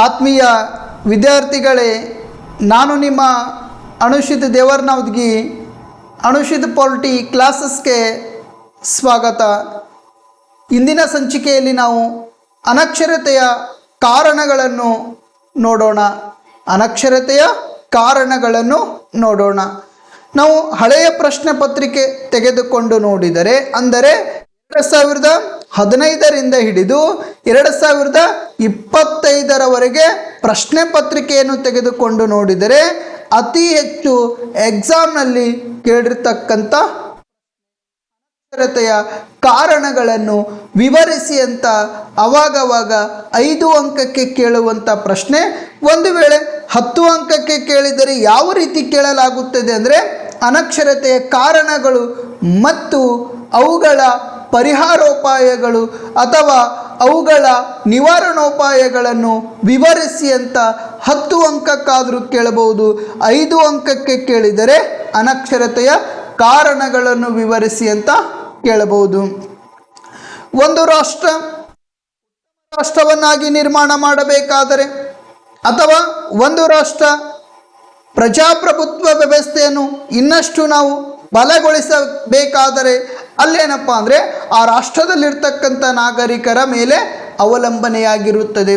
ಆತ್ಮೀಯ ವಿದ್ಯಾರ್ಥಿಗಳೇ, ನಾನು ನಿಮ್ಮ ಅನುಷಿತ್ ದೇವರ್ನವದ್ಗಿ. ಅನುಷಿತ್ ಪಾಲಿಟಿ ಕ್ಲಾಸಸ್ಗೆ ಸ್ವಾಗತ. ಇಂದಿನ ಸಂಚಿಕೆಯಲ್ಲಿ ನಾವು ಅನಕ್ಷರತೆಯ ಕಾರಣಗಳನ್ನು ನೋಡೋಣ. ನಾವು ಹಳೆಯ ಪ್ರಶ್ನೆ ಪತ್ರಿಕೆ ತೆಗೆದುಕೊಂಡು ನೋಡಿದರೆ, ಅಂದರೆ 2015ರಿಂದ ಹಿಡಿದು 2025ರವರೆಗೆ ಪ್ರಶ್ನೆ ಪತ್ರಿಕೆಯನ್ನು ತೆಗೆದುಕೊಂಡು ನೋಡಿದರೆ ಅತಿ ಹೆಚ್ಚು ಎಕ್ಸಾಮ್ನಲ್ಲಿ ಕೇಳಿರ್ತಕ್ಕಂಥ ಅನಕ್ಷರತೆಯ ಕಾರಣಗಳನ್ನು ವಿವರಿಸಿ ಅಂತ ಅವಾಗವಾಗ 5 ಅಂಕಕ್ಕೆ ಕೇಳುವಂಥ ಪ್ರಶ್ನೆ. ಒಂದು ವೇಳೆ 10 ಅಂಕಕ್ಕೆ ಕೇಳಿದರೆ ಯಾವ ರೀತಿ ಕೇಳಲಾಗುತ್ತದೆ ಅಂದರೆ, ಅನಕ್ಷರತೆಯ ಕಾರಣಗಳು ಮತ್ತು ಅವುಗಳ ಪರಿಹಾರೋಪಾಯಗಳು ಅಥವಾ ಅವುಗಳ ನಿವಾರಣೋಪಾಯಗಳನ್ನು ವಿವರಿಸಿ ಅಂತ 10 ಅಂಕಕ್ಕಾದರೂ ಕೇಳಬಹುದು. 5 ಅಂಕಕ್ಕೆ ಕೇಳಿದರೆ ಅನಕ್ಷರತೆಯ ಕಾರಣಗಳನ್ನು ವಿವರಿಸಿ ಅಂತ ಕೇಳಬಹುದು. ಒಂದು ರಾಷ್ಟ್ರವನ್ನಾಗಿ ನಿರ್ಮಾಣ ಮಾಡಬೇಕಾದರೆ ಅಥವಾ ಒಂದು ರಾಷ್ಟ್ರ ಪ್ರಜಾಪ್ರಭುತ್ವ ವ್ಯವಸ್ಥೆಯನ್ನು ಇನ್ನಷ್ಟು ನಾವು ಬಲಗೊಳಿಸಬೇಕಾದರೆ ಅಲ್ಲೇನಪ್ಪ ಅಂದರೆ ಆ ರಾಷ್ಟ್ರದಲ್ಲಿರ್ತಕ್ಕಂಥ ನಾಗರಿಕರ ಮೇಲೆ ಅವಲಂಬನೆಯಾಗಿರುತ್ತದೆ.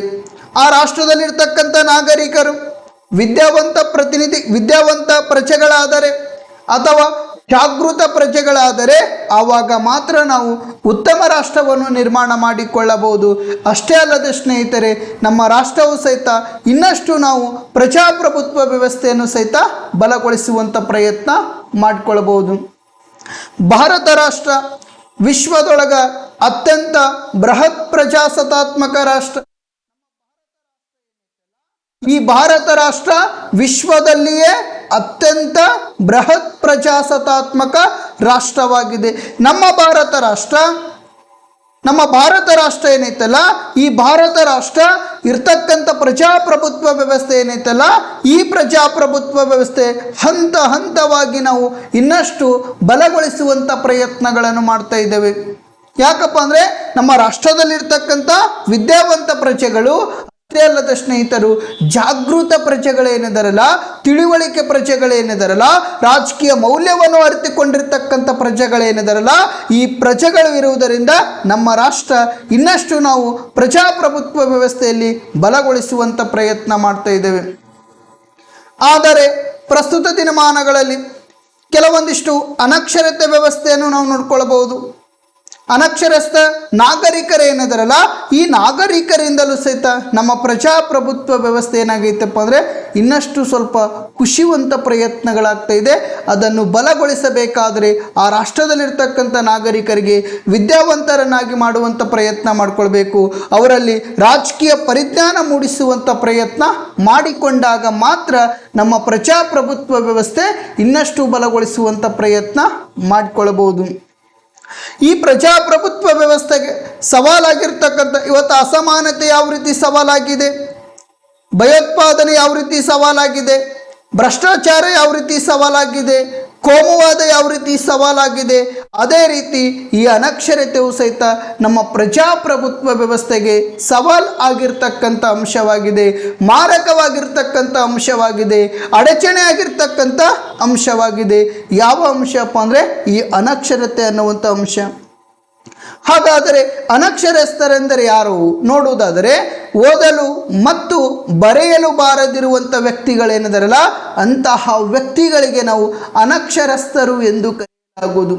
ಆ ರಾಷ್ಟ್ರದಲ್ಲಿರ್ತಕ್ಕಂಥ ನಾಗರಿಕರು ವಿದ್ಯಾವಂತ ಪ್ರಜೆಗಳಾದರೆ ಅಥವಾ ಜಾಗೃತ ಪ್ರಜೆಗಳಾದರೆ ಆವಾಗ ಮಾತ್ರ ನಾವು ಉತ್ತಮ ರಾಷ್ಟ್ರವನ್ನು ನಿರ್ಮಾಣ ಮಾಡಿಕೊಳ್ಳಬಹುದು. ಅಷ್ಟೇ ಅಲ್ಲದೆ ಸ್ನೇಹಿತರೆ, ನಮ್ಮ ರಾಷ್ಟ್ರವು ಸಹಿತ ಇನ್ನಷ್ಟು ನಾವು ಪ್ರಜಾಪ್ರಭುತ್ವ ವ್ಯವಸ್ಥೆಯನ್ನು ಸಹಿತ ಬಲಗೊಳಿಸುವಂಥ ಪ್ರಯತ್ನ ಮಾಡಿಕೊಳ್ಳಬಹುದು. ಭಾರತ ರಾಷ್ಟ್ರ ವಿಶ್ವದೊಳಗ ಅತ್ಯಂತ ಬೃಹತ್ ಪ್ರಜಾಸತ್ತಾತ್ಮಕ ರಾಷ್ಟ್ರ. ಈ ಭಾರತ ರಾಷ್ಟ್ರ ವಿಶ್ವದಲ್ಲಿಯೇ ಅತ್ಯಂತ ಬೃಹತ್ ಪ್ರಜಾಸತ್ತಾತ್ಮಕ ರಾಷ್ಟ್ರವಾಗಿದೆ. ನಮ್ಮ ಭಾರತ ರಾಷ್ಟ್ರ ಏನೈತಲ್ಲ, ಈ ಭಾರತ ರಾಷ್ಟ್ರ ಇರ್ತಕ್ಕಂಥ ಪ್ರಜಾಪ್ರಭುತ್ವ ವ್ಯವಸ್ಥೆ ಏನೈತಲ್ಲ, ಈ ಪ್ರಜಾಪ್ರಭುತ್ವ ವ್ಯವಸ್ಥೆ ಹಂತ ಹಂತವಾಗಿ ನಾವು ಇನ್ನಷ್ಟು ಬಲಗೊಳಿಸುವಂಥ ಪ್ರಯತ್ನಗಳನ್ನು ಮಾಡ್ತಾ ಇದ್ದೇವೆ. ಯಾಕಪ್ಪ ಅಂದರೆ ನಮ್ಮ ರಾಷ್ಟ್ರದಲ್ಲಿರ್ತಕ್ಕಂಥ ವಿದ್ಯಾವಂತ ಪ್ರಜೆಗಳು, ಅಷ್ಟೇ ಅಲ್ಲದ ಸ್ನೇಹಿತರು, ಜಾಗೃತ ಪ್ರಜೆಗಳೇನಿದಾರಲ್ಲ, ತಿಳುವಳಿಕೆ ಪ್ರಜೆಗಳೇನಿದಾರಲ್ಲ, ರಾಜಕೀಯ ಮೌಲ್ಯವನ್ನು ಅರಿತುಕೊಂಡಿರ್ತಕ್ಕಂಥ ಪ್ರಜೆಗಳೇನಿದಾರಲ್ಲ, ಈ ಪ್ರಜೆಗಳು ಇರುವುದರಿಂದ ನಮ್ಮ ರಾಷ್ಟ್ರ ಇನ್ನಷ್ಟು ನಾವು ಪ್ರಜಾಪ್ರಭುತ್ವ ವ್ಯವಸ್ಥೆಯಲ್ಲಿ ಬಲಗೊಳಿಸುವಂಥ ಪ್ರಯತ್ನ ಮಾಡ್ತಾ ಇದ್ದೇವೆ. ಆದರೆ ಪ್ರಸ್ತುತ ದಿನಮಾನಗಳಲ್ಲಿ ಕೆಲವೊಂದಿಷ್ಟು ಅನಕ್ಷರತೆ ವ್ಯವಸ್ಥೆಯನ್ನು ನಾವು ನೋಡ್ಕೊಳ್ಬಹುದು. ಅನಕ್ಷರಸ್ಥ ನಾಗರಿಕರೇನಿದಾರಲ್ಲ, ಈ ನಾಗರಿಕರಿಂದಲೂ ಸಹಿತ ನಮ್ಮ ಪ್ರಜಾಪ್ರಭುತ್ವ ವ್ಯವಸ್ಥೆ ಏನಾಗೈತಪ್ಪ ಅಂದರೆ ಇನ್ನಷ್ಟು ಸ್ವಲ್ಪ ಕುಸಿಯುವಂಥ ಪ್ರಯತ್ನಗಳಾಗ್ತಾ ಇದೆ. ಅದನ್ನು ಬಲಗೊಳಿಸಬೇಕಾದರೆ ಆ ರಾಷ್ಟ್ರದಲ್ಲಿರ್ತಕ್ಕಂಥ ನಾಗರಿಕರಿಗೆ ವಿದ್ಯಾವಂತರನ್ನಾಗಿ ಮಾಡುವಂಥ ಪ್ರಯತ್ನ ಮಾಡಿಕೊಳ್ಬೇಕು. ಅವರಲ್ಲಿ ರಾಜಕೀಯ ಪರಿಜ್ಞಾನ ಮೂಡಿಸುವಂಥ ಪ್ರಯತ್ನ ಮಾಡಿಕೊಂಡಾಗ ಮಾತ್ರ ನಮ್ಮ ಪ್ರಜಾಪ್ರಭುತ್ವ ವ್ಯವಸ್ಥೆ ಇನ್ನಷ್ಟು ಬಲಗೊಳಿಸುವಂಥ ಪ್ರಯತ್ನ ಮಾಡಿಕೊಳ್ಳಬಹುದು. ಈ ಪ್ರಜಾಪ್ರಭುತ್ವ ವ್ಯವಸ್ಥೆಗೆ ಸವಾಲಾಗಿರ್ತಕ್ಕಂಥ ಇವತ್ತು ಅಸಮಾನತೆ ಯಾವ ರೀತಿ ಸವಾಲಾಗಿದೆ, ಭಯೋತ್ಪಾದನೆ ಯಾವ ರೀತಿ ಸವಾಲಾಗಿದೆ, ಭ್ರಷ್ಟಾಚಾರ ಯಾವ ರೀತಿ ಸವಾಲಾಗಿದೆ, ಕೋಮುವಾದ ಯಾವ ರೀತಿ ಸವಾಲಾಗಿದೆ, ಅದೇ ರೀತಿ ಈ ಅನಕ್ಷರತೆಯು ಸಹಿತ ನಮ್ಮ ಪ್ರಜಾಪ್ರಭುತ್ವ ವ್ಯವಸ್ಥೆಗೆ ಸವಾಲ್ ಆಗಿರ್ತಕ್ಕಂಥ ಅಂಶವಾಗಿದೆ, ಮಾರಕವಾಗಿರ್ತಕ್ಕಂಥ ಅಂಶವಾಗಿದೆ, ಅಡಚಣೆ ಆಗಿರ್ತಕ್ಕಂಥ ಅಂಶವಾಗಿದೆ. ಯಾವ ಅಂಶಪ್ಪ ಅಂದರೆ ಈ ಅನಕ್ಷರತೆ ಅನ್ನುವಂಥ ಅಂಶ. ಹಾಗಾದರೆ ಅನಕ್ಷರಸ್ಥರೆಂದರೆ ಯಾರು ನೋಡುವುದಾದರೆ, ಓದಲು ಮತ್ತು ಬರೆಯಲು ಬಾರದಿರುವಂಥ ವ್ಯಕ್ತಿಗಳೇನಿದಾರಲ್ಲ, ಅಂತಹ ವ್ಯಕ್ತಿಗಳಿಗೆ ನಾವು ಅನಕ್ಷರಸ್ಥರು ಎಂದು ಕರೆಯಲಾಗುವುದು.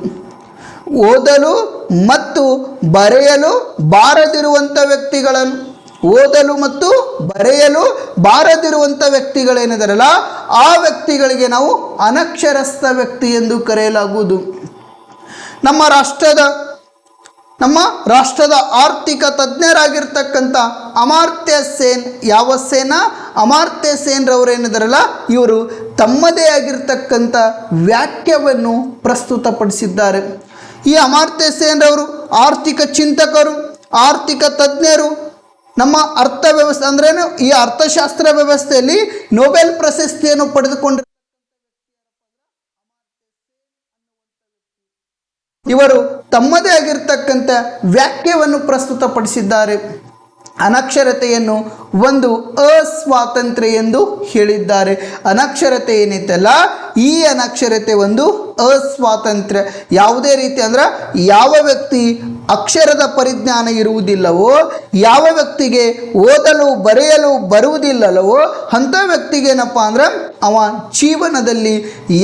ಓದಲು ಮತ್ತು ಬರೆಯಲು ಬಾರದಿರುವಂಥ ವ್ಯಕ್ತಿಗಳೇನಿದಾರಲ್ಲ, ಆ ವ್ಯಕ್ತಿಗಳಿಗೆ ನಾವು ಅನಕ್ಷರಸ್ಥ ವ್ಯಕ್ತಿ ಎಂದು ಕರೆಯಲಾಗುವುದು. ನಮ್ಮ ರಾಷ್ಟ್ರದ ಆರ್ಥಿಕ ತಜ್ಞರಾಗಿರ್ತಕ್ಕಂಥ ಅಮರ್ತ್ಯ ಸೇನ್, ಅಮರ್ತ್ಯ ಸೇನ್ರವರೇನಿದಾರಲ್ಲ, ಇವರು ತಮ್ಮದೇ ಆಗಿರ್ತಕ್ಕಂಥ ವ್ಯಾಖ್ಯವನ್ನು ಪ್ರಸ್ತುತಪಡಿಸಿದ್ದಾರೆ. ಈ ಅಮರ್ತ್ಯ ಸೇನ್ರವರು ಆರ್ಥಿಕ ಚಿಂತಕರು, ಆರ್ಥಿಕ ತಜ್ಞರು. ನಮ್ಮ ಅರ್ಥವ್ಯವಸ್ಥೆ ಅಂದ್ರೇನು, ಈ ಅರ್ಥಶಾಸ್ತ್ರ ವ್ಯವಸ್ಥೆಯಲ್ಲಿ ನೊಬೆಲ್ ಪ್ರಶಸ್ತಿಯನ್ನು ಪಡೆದುಕೊಂಡು ಇವರು ತಮ್ಮದೇ ಆಗಿರ್ತಕ್ಕಂಥ ವ್ಯಾಖ್ಯೆಯನ್ನು ಪ್ರಸ್ತುತಪಡಿಸಿದ್ದಾರೆ. ಅನಕ್ಷರತೆಯನ್ನು ಒಂದು ಅಸ್ವಾತಂತ್ರ್ಯ ಎಂದು ಹೇಳಿದ್ದಾರೆ. ಅನಕ್ಷರತೆ ಏನೈತಲ್ಲ, ಈ ಅನಕ್ಷರತೆ ಒಂದು ಅಸ್ವಾತಂತ್ರ್ಯ. ಯಾವುದೇ ರೀತಿ ಅಂದ್ರೆ ಯಾವ ವ್ಯಕ್ತಿ ಅಕ್ಷರದ ಪರಿಜ್ಞಾನ ಇರುವುದಿಲ್ಲವೋ, ಯಾವ ವ್ಯಕ್ತಿಗೆ ಓದಲು ಬರೆಯಲು ಬರುವುದಿಲ್ಲವೋ ಅಂಥ ವ್ಯಕ್ತಿಗೆ ಏನಪ್ಪ ಅಂದ್ರೆ ಅವ ಜೀವನದಲ್ಲಿ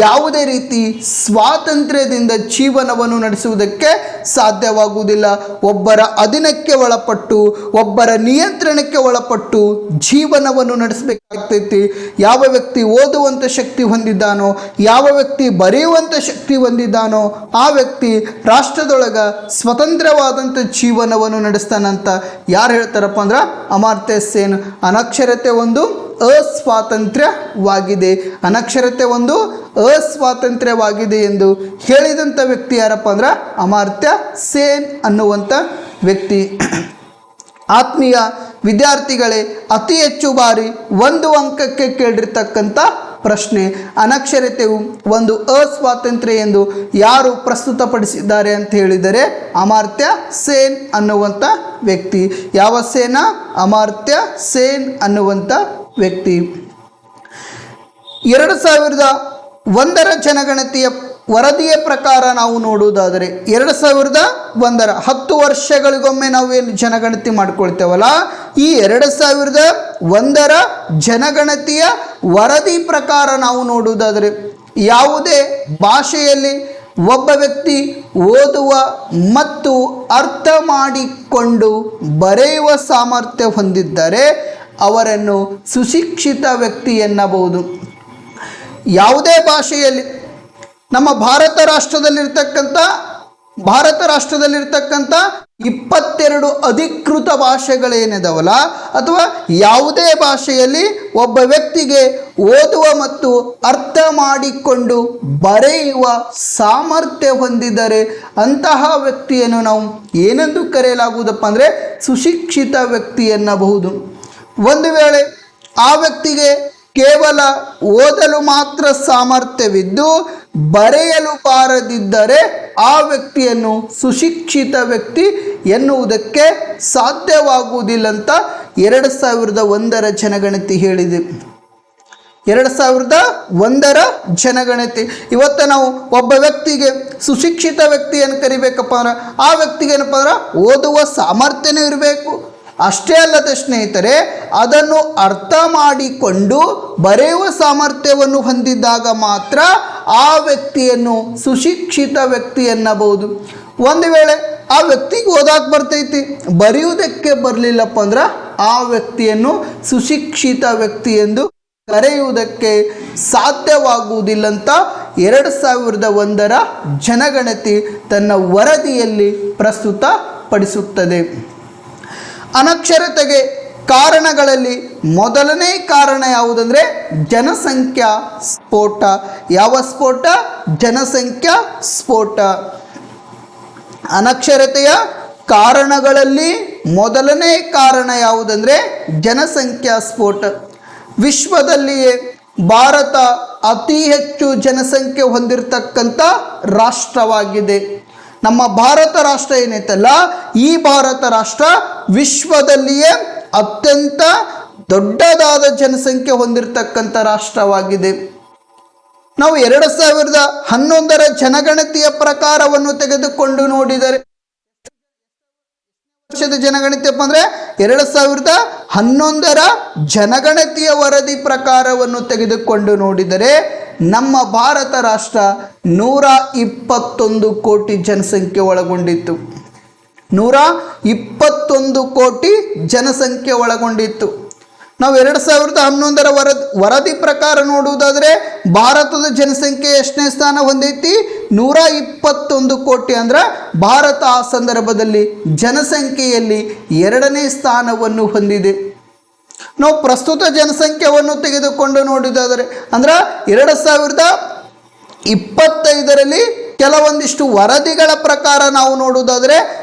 ಯಾವುದೇ ರೀತಿ ಸ್ವಾತಂತ್ರ್ಯದಿಂದ ಜೀವನವನ್ನು ನಡೆಸುವುದಕ್ಕೆ ಸಾಧ್ಯವಾಗುವುದಿಲ್ಲ. ಒಬ್ಬರ ಅಧೀನಕ್ಕೆ ಒಳಪಟ್ಟು, ಒಬ್ಬರ ನಿಯಂತ್ರಣಕ್ಕೆ ಒಳಪಟ್ಟು ಜೀವನವನ್ನು ನಡೆಸಬೇಕಾಗ್ತೈತಿ. ಯಾವ ವ್ಯಕ್ತಿ ಓದುವಂಥ ಶಕ್ತಿ ಹೊಂದಿದ್ದಾನೋ, ಯಾವ ವ್ಯಕ್ತಿ ಬರೆಯುವಂಥ ಶಕ್ತಿ ಹೊಂದಿದ್ದಾನೋ ಆ ವ್ಯಕ್ತಿ ರಾಷ್ಟ್ರದೊಳಗ ಸ್ವತಂತ್ರವಾದಂಥ ಜೀವನವನ್ನು ನಡೆಸ್ತಾನಂತ ಯಾರು ಹೇಳ್ತಾರಪ್ಪ ಅಂದ್ರೆ ಅಮರ್ತ್ಯ ಸೇನ್. ಅನಕ್ಷರತೆ ಒಂದು ಅಸ್ವಾತಂತ್ರ್ಯವಾಗಿದೆ, ಅನಕ್ಷರತೆ ಒಂದು ಅಸ್ವಾತಂತ್ರ್ಯವಾಗಿದೆ ಎಂದು ಹೇಳಿದಂಥ ವ್ಯಕ್ತಿ ಯಾರಪ್ಪ ಅಂದ್ರೆ ಅಮರ್ತ್ಯ ಸೇನ್ ಅನ್ನುವಂಥ ವ್ಯಕ್ತಿ. ಆತ್ಮೀಯ ವಿದ್ಯಾರ್ಥಿಗಳೇ, ಅತಿ ಹೆಚ್ಚು ಬಾರಿ ಒಂದು ಅಂಕಕ್ಕೆ ಕೇಳಿರ್ತಕ್ಕಂಥ ಪ್ರಶ್ನೆ, ಅನಕ್ಷರತೆಯು ಒಂದು ಅಸ್ವಾತಂತ್ರ್ಯ ಎಂದು ಯಾರು ಪ್ರಸ್ತುತಪಡಿಸಿದ್ದಾರೆ ಅಂತ ಹೇಳಿದರೆ ಅಮರ್ತ್ಯ ಸೇನ್ ಅನ್ನುವಂಥ ವ್ಯಕ್ತಿ. ಯಾವ ಸೇನ? ಅಮರ್ತ್ಯ ಸೇನ್ ಅನ್ನುವಂಥ ವ್ಯಕ್ತಿ. 2001 ಜನಗಣತಿಯ ವರದಿಯ ಪ್ರಕಾರ ನಾವು ನೋಡುವುದಾದರೆ 2001 10 ವರ್ಷಗಳಿಗೊಮ್ಮೆ ನಾವು ಏನು ಜನಗಣತಿ ಮಾಡ್ಕೊಳ್ತೇವಲ್ಲ, ಈ 2001 ಜನಗಣತಿಯ ವರದಿ ಪ್ರಕಾರ ನಾವು ನೋಡುವುದಾದರೆ ಯಾವುದೇ ಭಾಷೆಯಲ್ಲಿ ಒಬ್ಬ ವ್ಯಕ್ತಿ ಓದುವ ಮತ್ತು ಅರ್ಥ ಮಾಡಿಕೊಂಡು ಬರೆಯುವ ಸಾಮರ್ಥ್ಯ ಹೊಂದಿದ್ದರೆ ಅವರನ್ನು ಸುಶಿಕ್ಷಿತ ವ್ಯಕ್ತಿ ಎನ್ನಬಹುದು. ಯಾವುದೇ ಭಾಷೆಯಲ್ಲಿ ನಮ್ಮ ಭಾರತ ರಾಷ್ಟ್ರದಲ್ಲಿರ್ತಕ್ಕಂಥ 22 ಅಧಿಕೃತ ಭಾಷೆಗಳೇನಿದಾವಲ್ಲ, ಅಥವಾ ಯಾವುದೇ ಭಾಷೆಯಲ್ಲಿ ಒಬ್ಬ ವ್ಯಕ್ತಿಗೆ ಓದುವ ಮತ್ತು ಅರ್ಥ ಮಾಡಿಕೊಂಡು ಬರೆಯುವ ಸಾಮರ್ಥ್ಯ ಹೊಂದಿದರೆ ಅಂತಹ ವ್ಯಕ್ತಿಯನ್ನು ನಾವು ಏನೆಂದು ಕರೆಯಲಾಗುವುದಪ್ಪ ಅಂದರೆ ಸುಶಿಕ್ಷಿತ ವ್ಯಕ್ತಿ ಎನ್ನಬಹುದು. ಒಂದು ವೇಳೆ ಆ ವ್ಯಕ್ತಿಗೆ ಕೇವಲ ಓದಲು ಮಾತ್ರ ಸಾಮರ್ಥ್ಯವಿದ್ದು ಬರೆಯಲು ಬಾರದಿದ್ದರೆ ಆ ವ್ಯಕ್ತಿಯನ್ನು ಸುಶಿಕ್ಷಿತ ವ್ಯಕ್ತಿ ಎನ್ನುವುದಕ್ಕೆ ಸಾಧ್ಯವಾಗುವುದಿಲ್ಲ ಅಂತ 2001 ಜನಗಣತಿ ಹೇಳಿದೆ. 2001 ಜನಗಣತಿ. ಇವತ್ತು ನಾವು ಒಬ್ಬ ವ್ಯಕ್ತಿಗೆ ಸುಶಿಕ್ಷಿತ ವ್ಯಕ್ತಿಯನ್ನು ಕರಿಬೇಕಪ್ಪ ಅಂದ್ರೆ ಆ ವ್ಯಕ್ತಿಗೆ ಏನಪ್ಪ ಅಂದ್ರೆ ಓದುವ ಸಾಮರ್ಥ್ಯನೂ ಇರಬೇಕು. ಅಷ್ಟೇ ಅಲ್ಲದೆ ಸ್ನೇಹಿತರೆ, ಅದನ್ನು ಅರ್ಥ ಮಾಡಿಕೊಂಡು ಬರೆಯುವ ಸಾಮರ್ಥ್ಯವನ್ನು ಹೊಂದಿದ್ದಾಗ ಮಾತ್ರ ಆ ವ್ಯಕ್ತಿಯನ್ನು ಸುಶಿಕ್ಷಿತ ವ್ಯಕ್ತಿ ಎನ್ನಬಹುದು. ಒಂದು ವೇಳೆ ಆ ವ್ಯಕ್ತಿಗೆ ಓದಾಕ್ ಬರ್ತೈತಿ, ಬರೆಯುವುದಕ್ಕೆ ಬರಲಿಲ್ಲಪ್ಪ ಅಂದ್ರೆ ಆ ವ್ಯಕ್ತಿಯನ್ನು ಸುಶಿಕ್ಷಿತ ವ್ಯಕ್ತಿ ಎಂದು ಕರೆಯುವುದಕ್ಕೆ ಸಾಧ್ಯವಾಗುವುದಿಲ್ಲ ಅಂತ 2001 ಜನಗಣತಿ ತನ್ನ ವರದಿಯಲ್ಲಿ ಪ್ರಸ್ತುತಪಡಿಸುತ್ತದೆ. ಅನಕ್ಷರತೆಗೆ ಕಾರಣಗಳಲ್ಲಿ ಮೊದಲನೇ ಕಾರಣ ಯಾವುದಂದರೆ ಜನಸಂಖ್ಯಾ ಸ್ಫೋಟ. ಯಾವ ಸ್ಫೋಟ? ಜನಸಂಖ್ಯಾ ಸ್ಫೋಟ. ಅನಕ್ಷರತೆಯ ಕಾರಣಗಳಲ್ಲಿ ಮೊದಲನೇ ಕಾರಣ ಯಾವುದಂದರೆ ಜನಸಂಖ್ಯಾ ಸ್ಫೋಟ. ವಿಶ್ವದಲ್ಲಿಯೇ ಭಾರತ ಅತಿ ಹೆಚ್ಚು ಜನಸಂಖ್ಯೆ ಹೊಂದಿರತಕ್ಕಂಥ ರಾಷ್ಟ್ರವಾಗಿದೆ. ನಮ್ಮ ಭಾರತ ರಾಷ್ಟ್ರ ಏನೈತಲ್ಲ, ಈ ಭಾರತ ರಾಷ್ಟ್ರ ವಿಶ್ವದಲ್ಲಿಯೇ ಅತ್ಯಂತ ದೊಡ್ಡದಾದ ಜನಸಂಖ್ಯೆ ಹೊಂದಿರತಕ್ಕಂಥ ರಾಷ್ಟ್ರವಾಗಿದೆ. ನಾವು 2011 ಜನಗಣತಿಯ ಪ್ರಕಾರವನ್ನು ತೆಗೆದುಕೊಂಡು ನೋಡಿದರೆ ವರ್ಷದ ಜನಗಣತಿಯಪ್ಪ ಅಂದರೆ 2011 ಜನಗಣತಿಯ ವರದಿ ಪ್ರಕಾರವನ್ನು ತೆಗೆದುಕೊಂಡು ನೋಡಿದರೆ ನಮ್ಮ ಭಾರತ ರಾಷ್ಟ್ರ 121 ಕೋಟಿ ಜನಸಂಖ್ಯೆ ಒಳಗೊಂಡಿತ್ತು. 121 ಕೋಟಿ ಜನಸಂಖ್ಯೆ ಒಳಗೊಂಡಿತ್ತು. ನಾವು 2011 ವರದಿ ಪ್ರಕಾರ ನೋಡುವುದಾದರೆ ಭಾರತದ ಜನಸಂಖ್ಯೆ ಎಷ್ಟನೇ ಸ್ಥಾನ ಹೊಂದೈತಿ? 121 ಕೋಟಿ. ಅಂದ್ರೆ ಭಾರತ ಆ ಸಂದರ್ಭದಲ್ಲಿ ಜನಸಂಖ್ಯೆಯಲ್ಲಿ 2ನೇ ಸ್ಥಾನವನ್ನು ಹೊಂದಿದೆ. ನಾವು ಪ್ರಸ್ತುತ ಜನಸಂಖ್ಯೆಯನ್ನು ತೆಗೆದುಕೊಂಡು ನೋಡಿದಾದರೆ ಅಂದ್ರೆ 2025ರಲ್ಲಿ ಕೆಲವೊಂದಿಷ್ಟು ವರದಿಗಳ ಪ್ರಕಾರ ನಾವು ನೋಡುವುದಾದರೆ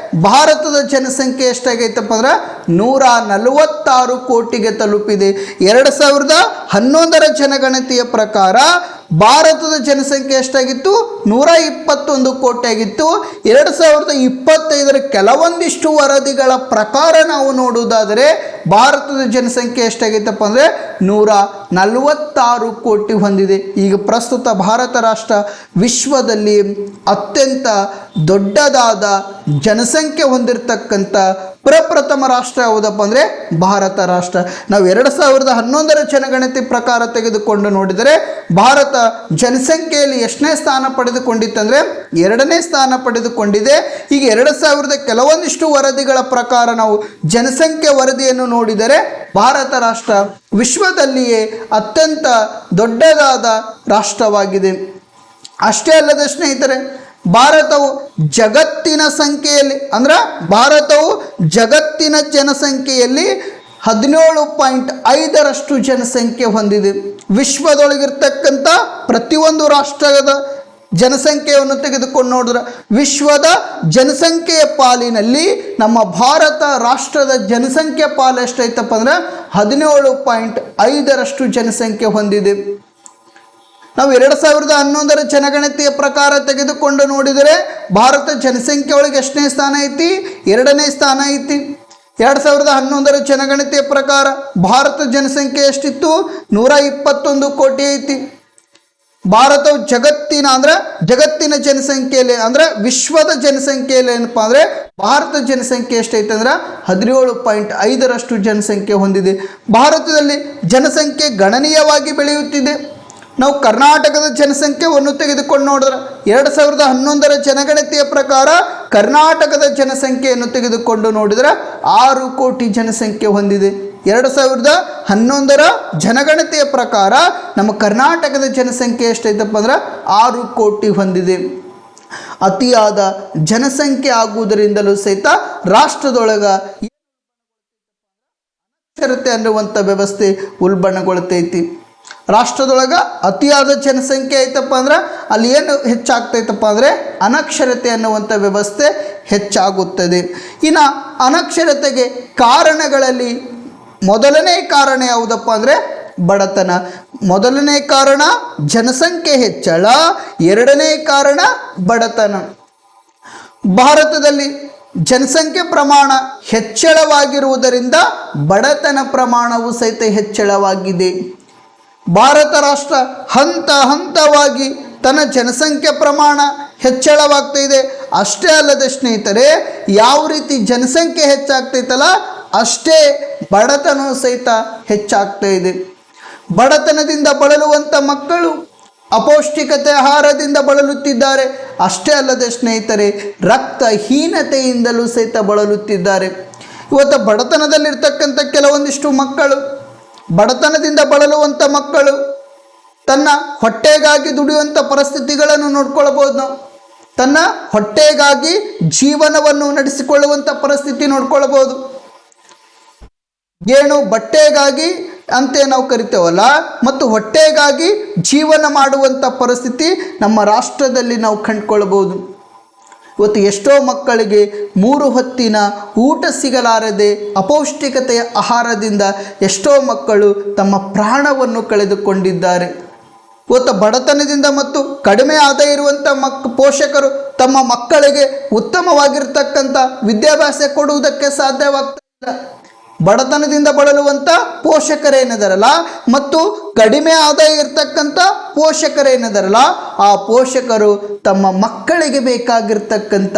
ಭಾರತದ ಜನಸಂಖ್ಯೆ ಎಷ್ಟಾಗೈತಪ್ಪ ಅಂದ್ರೆ 146 ಕೋಟಿಗೆ ತಲುಪಿದೆ. 2011 ಜನಗಣತಿಯ ಪ್ರಕಾರ ಭಾರತದ ಜನಸಂಖ್ಯೆ ಎಷ್ಟಾಗಿತ್ತು? 121 ಕೋಟಿ ಆಗಿತ್ತು. 2025ರ ಕೆಲವೊಂದಿಷ್ಟು ವರದಿಗಳ ಪ್ರಕಾರ ನಾವು ನೋಡುವುದಾದರೆ ಭಾರತದ ಜನಸಂಖ್ಯೆ ಎಷ್ಟಾಗಿತ್ತಪ್ಪ ಅಂದರೆ 146 ಕೋಟಿ ಹೊಂದಿದೆ. ಈಗ ಪ್ರಸ್ತುತ ಭಾರತ ರಾಷ್ಟ್ರ ವಿಶ್ವದಲ್ಲಿ ಅತ್ಯಂತ ದೊಡ್ಡದಾದ ಜನಸಂಖ್ಯೆ ಹೊಂದಿರತಕ್ಕಂಥ ಪ್ರಪ್ರಥಮ ರಾಷ್ಟ್ರ ಯಾವುದಪ್ಪ ಅಂದರೆ ಭಾರತ ರಾಷ್ಟ್ರ. ನಾವು 2011ರ ಜನಗಣತಿ ಪ್ರಕಾರ ತೆಗೆದುಕೊಂಡು ನೋಡಿದರೆ ಭಾರತ ಜನಸಂಖ್ಯೆಯಲ್ಲಿ ಎಷ್ಟನೇ ಸ್ಥಾನ ಪಡೆದುಕೊಂಡಿತ್ತಂದರೆ 2ನೇ ಸ್ಥಾನ ಪಡೆದುಕೊಂಡಿದೆ. ಈಗ 2000ದ ಕೆಲವೊಂದಿಷ್ಟು ವರದಿಗಳ ಪ್ರಕಾರ ನಾವು ಜನಸಂಖ್ಯೆ ವರದಿಯನ್ನು ನೋಡಿದರೆ ಭಾರತ ರಾಷ್ಟ್ರ ವಿಶ್ವದಲ್ಲಿಯೇ ಅತ್ಯಂತ ದೊಡ್ಡದಾದ ರಾಷ್ಟ್ರವಾಗಿದೆ. ಅಷ್ಟೇ ಅಲ್ಲದೆ ಸ್ನೇಹಿತರೆ, ಭಾರತವು ಜಗತ್ತಿನ ಸಂಖ್ಯೆಯಲ್ಲಿ ಅಂದರೆ ಭಾರತವು ಜಗತ್ತಿನ ಜನಸಂಖ್ಯೆಯಲ್ಲಿ 17.5ರಷ್ಟು ಜನಸಂಖ್ಯೆ ಹೊಂದಿದೆ. ವಿಶ್ವದೊಳಗಿರ್ತಕ್ಕಂಥ ಪ್ರತಿಯೊಂದು ರಾಷ್ಟ್ರದ ಜನಸಂಖ್ಯೆಯನ್ನು ತೆಗೆದುಕೊಂಡು ನೋಡಿದ್ರೆ ವಿಶ್ವದ ಜನಸಂಖ್ಯೆಯ ಪಾಲಿನಲ್ಲಿ ನಮ್ಮ ಭಾರತ ರಾಷ್ಟ್ರದ ಜನಸಂಖ್ಯೆ ಪಾಲು ಎಷ್ಟೈತಪ್ಪ ಅಂದರೆ 17.5ರಷ್ಟು ಜನಸಂಖ್ಯೆ ಹೊಂದಿದೆ. ನಾವು 2011ರ ಜನಗಣತಿಯ ಪ್ರಕಾರ ತೆಗೆದುಕೊಂಡು ನೋಡಿದರೆ ಭಾರತ ಜನಸಂಖ್ಯೆ ಒಳಗೆ ಎಷ್ಟನೇ ಸ್ಥಾನ ಐತಿ? 2ನೇ ಸ್ಥಾನ ಐತಿ. 2011ರ ಜನಗಣತಿಯ ಪ್ರಕಾರ ಭಾರತ ಜನಸಂಖ್ಯೆ ಎಷ್ಟಿತ್ತು? 121 ಕೋಟಿ ಐತಿ. ಭಾರತವು ಜಗತ್ತಿನ ಜನಸಂಖ್ಯೆಯಲ್ಲಿ ಅಂದರೆ ವಿಶ್ವದ ಜನಸಂಖ್ಯೆಯಲ್ಲಿ ಏನಪ್ಪ ಅಂದರೆ ಭಾರತ ಜನಸಂಖ್ಯೆ ಎಷ್ಟೈತೆ ಅಂದ್ರೆ 17.5ರಷ್ಟು ಜನಸಂಖ್ಯೆ ಹೊಂದಿದೆ. ಭಾರತದಲ್ಲಿ ಜನಸಂಖ್ಯೆ ಗಣನೀಯವಾಗಿ ಬೆಳೆಯುತ್ತಿದೆ. ನಾವು ಕರ್ನಾಟಕದ ಜನಸಂಖ್ಯೆಯನ್ನು ತೆಗೆದುಕೊಂಡು ನೋಡಿದ್ರೆ 2011ರ ಜನಗಣತಿಯ ಪ್ರಕಾರ ಕರ್ನಾಟಕದ ಜನಸಂಖ್ಯೆಯನ್ನು ತೆಗೆದುಕೊಂಡು ನೋಡಿದರೆ 6 ಕೋಟಿ ಜನಸಂಖ್ಯೆ ಹೊಂದಿದೆ. 2011ರ ಜನಗಣತಿಯ ಪ್ರಕಾರ ನಮ್ಮ ಕರ್ನಾಟಕದ ಜನಸಂಖ್ಯೆ ಎಷ್ಟೈತಪ್ಪ ಅಂದ್ರೆ 6 ಕೋಟಿ ಹೊಂದಿದೆ. ಅತಿಯಾದ ಜನಸಂಖ್ಯೆ ಆಗುವುದರಿಂದಲೂ ಸಹಿತ ರಾಷ್ಟ್ರದೊಳಗ ಅನಕ್ಷರತೆ ಅನ್ನುವಂಥ ವ್ಯವಸ್ಥೆ ಉಲ್ಬಣಗೊಳ್ತೈತಿ. ರಾಷ್ಟ್ರದೊಳಗೆ ಅತಿಯಾದ ಜನಸಂಖ್ಯೆ ಐತಪ್ಪ ಅಂದ್ರೆ ಅಲ್ಲಿ ಏನು ಹೆಚ್ಚಾಗ್ತೈತಪ್ಪ ಅಂದರೆ ಅನಕ್ಷರತೆ ಅನ್ನುವಂಥ ವ್ಯವಸ್ಥೆ ಹೆಚ್ಚಾಗುತ್ತದೆ. ಇನ್ನು ಅನಕ್ಷರತೆಗೆ ಕಾರಣಗಳಲ್ಲಿ ಮೊದಲನೇ ಕಾರಣ ಯಾವುದಪ್ಪ ಅಂದರೆ ಬಡತನ. ಮೊದಲನೇ ಕಾರಣ ಜನಸಂಖ್ಯೆ ಹೆಚ್ಚಳ, 2ನೇ ಕಾರಣ ಬಡತನ. ಭಾರತದಲ್ಲಿ ಜನಸಂಖ್ಯೆ ಪ್ರಮಾಣ ಹೆಚ್ಚಳವಾಗಿರುವುದರಿಂದ ಬಡತನ ಪ್ರಮಾಣವು ಸಹಿತ ಹೆಚ್ಚಳವಾಗಿದೆ. ಭಾರತ ರಾಷ್ಟ್ರ ಹಂತ ಹಂತವಾಗಿ ತನ್ನ ಜನಸಂಖ್ಯೆ ಪ್ರಮಾಣ ಹೆಚ್ಚಳವಾಗ್ತಾ ಇದೆ. ಅಷ್ಟೇ ಅಲ್ಲದೆ ಸ್ನೇಹಿತರೆ, ಯಾವ ರೀತಿ ಜನಸಂಖ್ಯೆ ಹೆಚ್ಚಾಗ್ತೈತಲ್ಲ ಅಷ್ಟೇ ಬಡತನವೂ ಸಹಿತ ಹೆಚ್ಚಾಗ್ತಾ ಇದೆ. ಬಡತನದಿಂದ ಬಳಲುವಂಥ ಮಕ್ಕಳು ಅಪೌಷ್ಟಿಕತೆ ಆಹಾರದಿಂದ ಬಳಲುತ್ತಿದ್ದಾರೆ. ಅಷ್ಟೇ ಅಲ್ಲದೆ ಸ್ನೇಹಿತರೆ, ರಕ್ತಹೀನತೆಯಿಂದಲೂ ಸಹಿತ ಬಳಲುತ್ತಿದ್ದಾರೆ. ಇವತ್ತು ಬಡತನದಲ್ಲಿರ್ತಕ್ಕಂಥ ಕೆಲವೊಂದಿಷ್ಟು ಮಕ್ಕಳು, ಬಡತನದಿಂದ ಬಳಲುವಂಥ ಮಕ್ಕಳು ತನ್ನ ಹೊಟ್ಟೆಗಾಗಿ ದುಡಿಯುವಂಥ ಪರಿಸ್ಥಿತಿಗಳನ್ನು ನೋಡ್ಕೊಳ್ಬೋದು. ನಾವು ತನ್ನ ಹೊಟ್ಟೆಗಾಗಿ ಜೀವನವನ್ನು ನಡೆಸಿಕೊಳ್ಳುವಂಥ ಪರಿಸ್ಥಿತಿ ನೋಡ್ಕೊಳ್ಬೋದು. ಏನು ಬಟ್ಟೆಗಾಗಿ ಅಂತ ನಾವು ಕರಿತೇವಲ್ಲ, ಮತ್ತು ಹೊಟ್ಟೆಗಾಗಿ ಜೀವನ ಮಾಡುವಂಥ ಪರಿಸ್ಥಿತಿ ನಮ್ಮ ರಾಷ್ಟ್ರದಲ್ಲಿ ನಾವು ಕಂಡುಕೊಳ್ಬೋದು. ಇವತ್ತು ಎಷ್ಟೋ ಮಕ್ಕಳಿಗೆ 3 ಹೊತ್ತಿನ ಊಟ ಸಿಗಲಾರದೆ ಅಪೌಷ್ಟಿಕತೆಯ ಆಹಾರದಿಂದ ಎಷ್ಟೋ ಮಕ್ಕಳು ತಮ್ಮ ಪ್ರಾಣವನ್ನು ಕಳೆದುಕೊಂಡಿದ್ದಾರೆ. ಇವತ್ತು ಬಡತನದಿಂದ ಮತ್ತು ಕಡಿಮೆ ಆದಾಯ ಇರುವಂಥ ಪೋಷಕರು ತಮ್ಮ ಮಕ್ಕಳಿಗೆ ಉತ್ತಮವಾಗಿರ್ತಕ್ಕಂಥ ವಿದ್ಯಾಭ್ಯಾಸ ಕೊಡುವುದಕ್ಕೆ ಸಾಧ್ಯವಾಗ್ತಿಲ್ಲ. ಬಡತನದಿಂದ ಬಳಲುವಂಥ ಪೋಷಕರೇನಿದಾರಲ್ಲ ಮತ್ತು ಕಡಿಮೆ ಆದಾಯ ಇರ್ತಕ್ಕಂಥ ಪೋಷಕರೇನಿದಾರಲ್ಲ, ಆ ಪೋಷಕರು ತಮ್ಮ ಮಕ್ಕಳಿಗೆ ಬೇಕಾಗಿರ್ತಕ್ಕಂಥ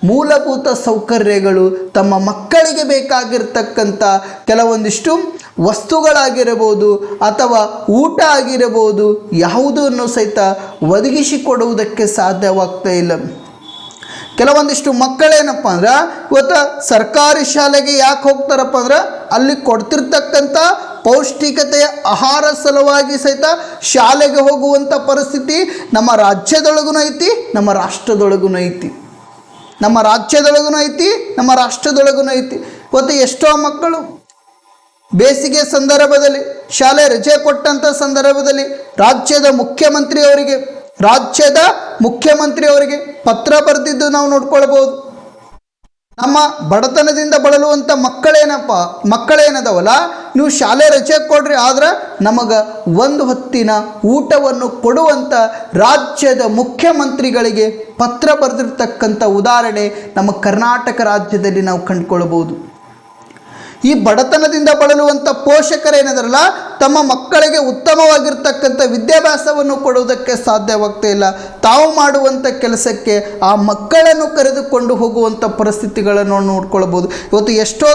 ಮೂಲಭೂತ ಸೌಕರ್ಯಗಳು, ತಮ್ಮ ಮಕ್ಕಳಿಗೆ ಬೇಕಾಗಿರ್ತಕ್ಕಂಥ ಕೆಲವೊಂದಿಷ್ಟು ವಸ್ತುಗಳಾಗಿರಬಹುದು ಅಥವಾ ಊಟ ಆಗಿರಬಹುದು, ಯಾವುದನ್ನು ಸಹಿತ ಒದಗಿಸಿಕೊಡುವುದಕ್ಕೆ ಸಾಧ್ಯವಾಗ್ತಾ ಇಲ್ಲ. ಕೆಲವೊಂದಿಷ್ಟು ಮಕ್ಕಳೇನಪ್ಪ ಅಂದ್ರೆ ಇವತ್ತು ಸರ್ಕಾರಿ ಶಾಲೆಗೆ ಯಾಕೆ ಹೋಗ್ತಾರಪ್ಪ ಅಂದ್ರೆ ಅಲ್ಲಿ ಕೊಡ್ತಿರ್ತಕ್ಕಂಥ ಪೌಷ್ಟಿಕತೆಯ ಆಹಾರ ಸಲುವಾಗಿ ಸಹಿತ ಶಾಲೆಗೆ ಹೋಗುವಂಥ ಪರಿಸ್ಥಿತಿ ನಮ್ಮ ರಾಜ್ಯದೊಳಗೂ ಐತಿ, ನಮ್ಮ ರಾಷ್ಟ್ರದೊಳಗೂ ಐತಿ. ನಮ್ಮ ರಾಜ್ಯದೊಳಗೂ ಐತಿ, ನಮ್ಮ ರಾಷ್ಟ್ರದೊಳಗೂ ಐತಿ. ಇವತ್ತು ಎಷ್ಟೋ ಮಕ್ಕಳು ಬೇಸಿಗೆ ಸಂದರ್ಭದಲ್ಲಿ ಶಾಲೆ ರಜೆ ಕೊಟ್ಟಂಥ ಸಂದರ್ಭದಲ್ಲಿ ರಾಜ್ಯದ ಮುಖ್ಯಮಂತ್ರಿಯವರಿಗೆ ಪತ್ರ ಬರೆದಿದ್ದು ನಾವು ನೋಡ್ಕೊಳ್ಬೋದು. ನಮ್ಮ ಬಡತನದಿಂದ ಬಳಲುವಂಥ ಮಕ್ಕಳೇನದವಲ್ಲ, ನೀವು ಶಾಲೆ ರಜೆ ಕೊಡ್ರಿ, ಆದ್ರೆ ನಮಗೆ ಒಂದು ಹೊತ್ತಿನ ಊಟವನ್ನು ಕೊಡುವಂಥ ರಾಜ್ಯದ ಮುಖ್ಯಮಂತ್ರಿಗಳಿಗೆ ಪತ್ರ ಬರೆದಿರ್ತಕ್ಕಂಥ ಉದಾಹರಣೆ ನಮ್ಮ ಕರ್ನಾಟಕ ರಾಜ್ಯದಲ್ಲಿ ನಾವು ಕಂಡುಕೊಳ್ಬೋದು. ಈ ಬಡತನದಿಂದ ಬಳಲುವಂಥ ಪೋಷಕರೇನದರಲ್ಲ, ತಮ್ಮ ಮಕ್ಕಳಿಗೆ ಉತ್ತಮವಾಗಿರ್ತಕ್ಕಂಥ ವಿದ್ಯಾಭ್ಯಾಸವನ್ನು ಕೊಡುವುದಕ್ಕೆ ಸಾಧ್ಯವಾಗ್ತಾ ಇಲ್ಲ. ತಾವು ಮಾಡುವಂಥ ಕೆಲಸಕ್ಕೆ ಆ ಮಕ್ಕಳನ್ನು ಕರೆದುಕೊಂಡು ಹೋಗುವಂಥ ಪರಿಸ್ಥಿತಿಗಳನ್ನು ನೋಡ್ಕೊಳ್ಬೋದು. ಇವತ್ತು ಎಷ್ಟೋ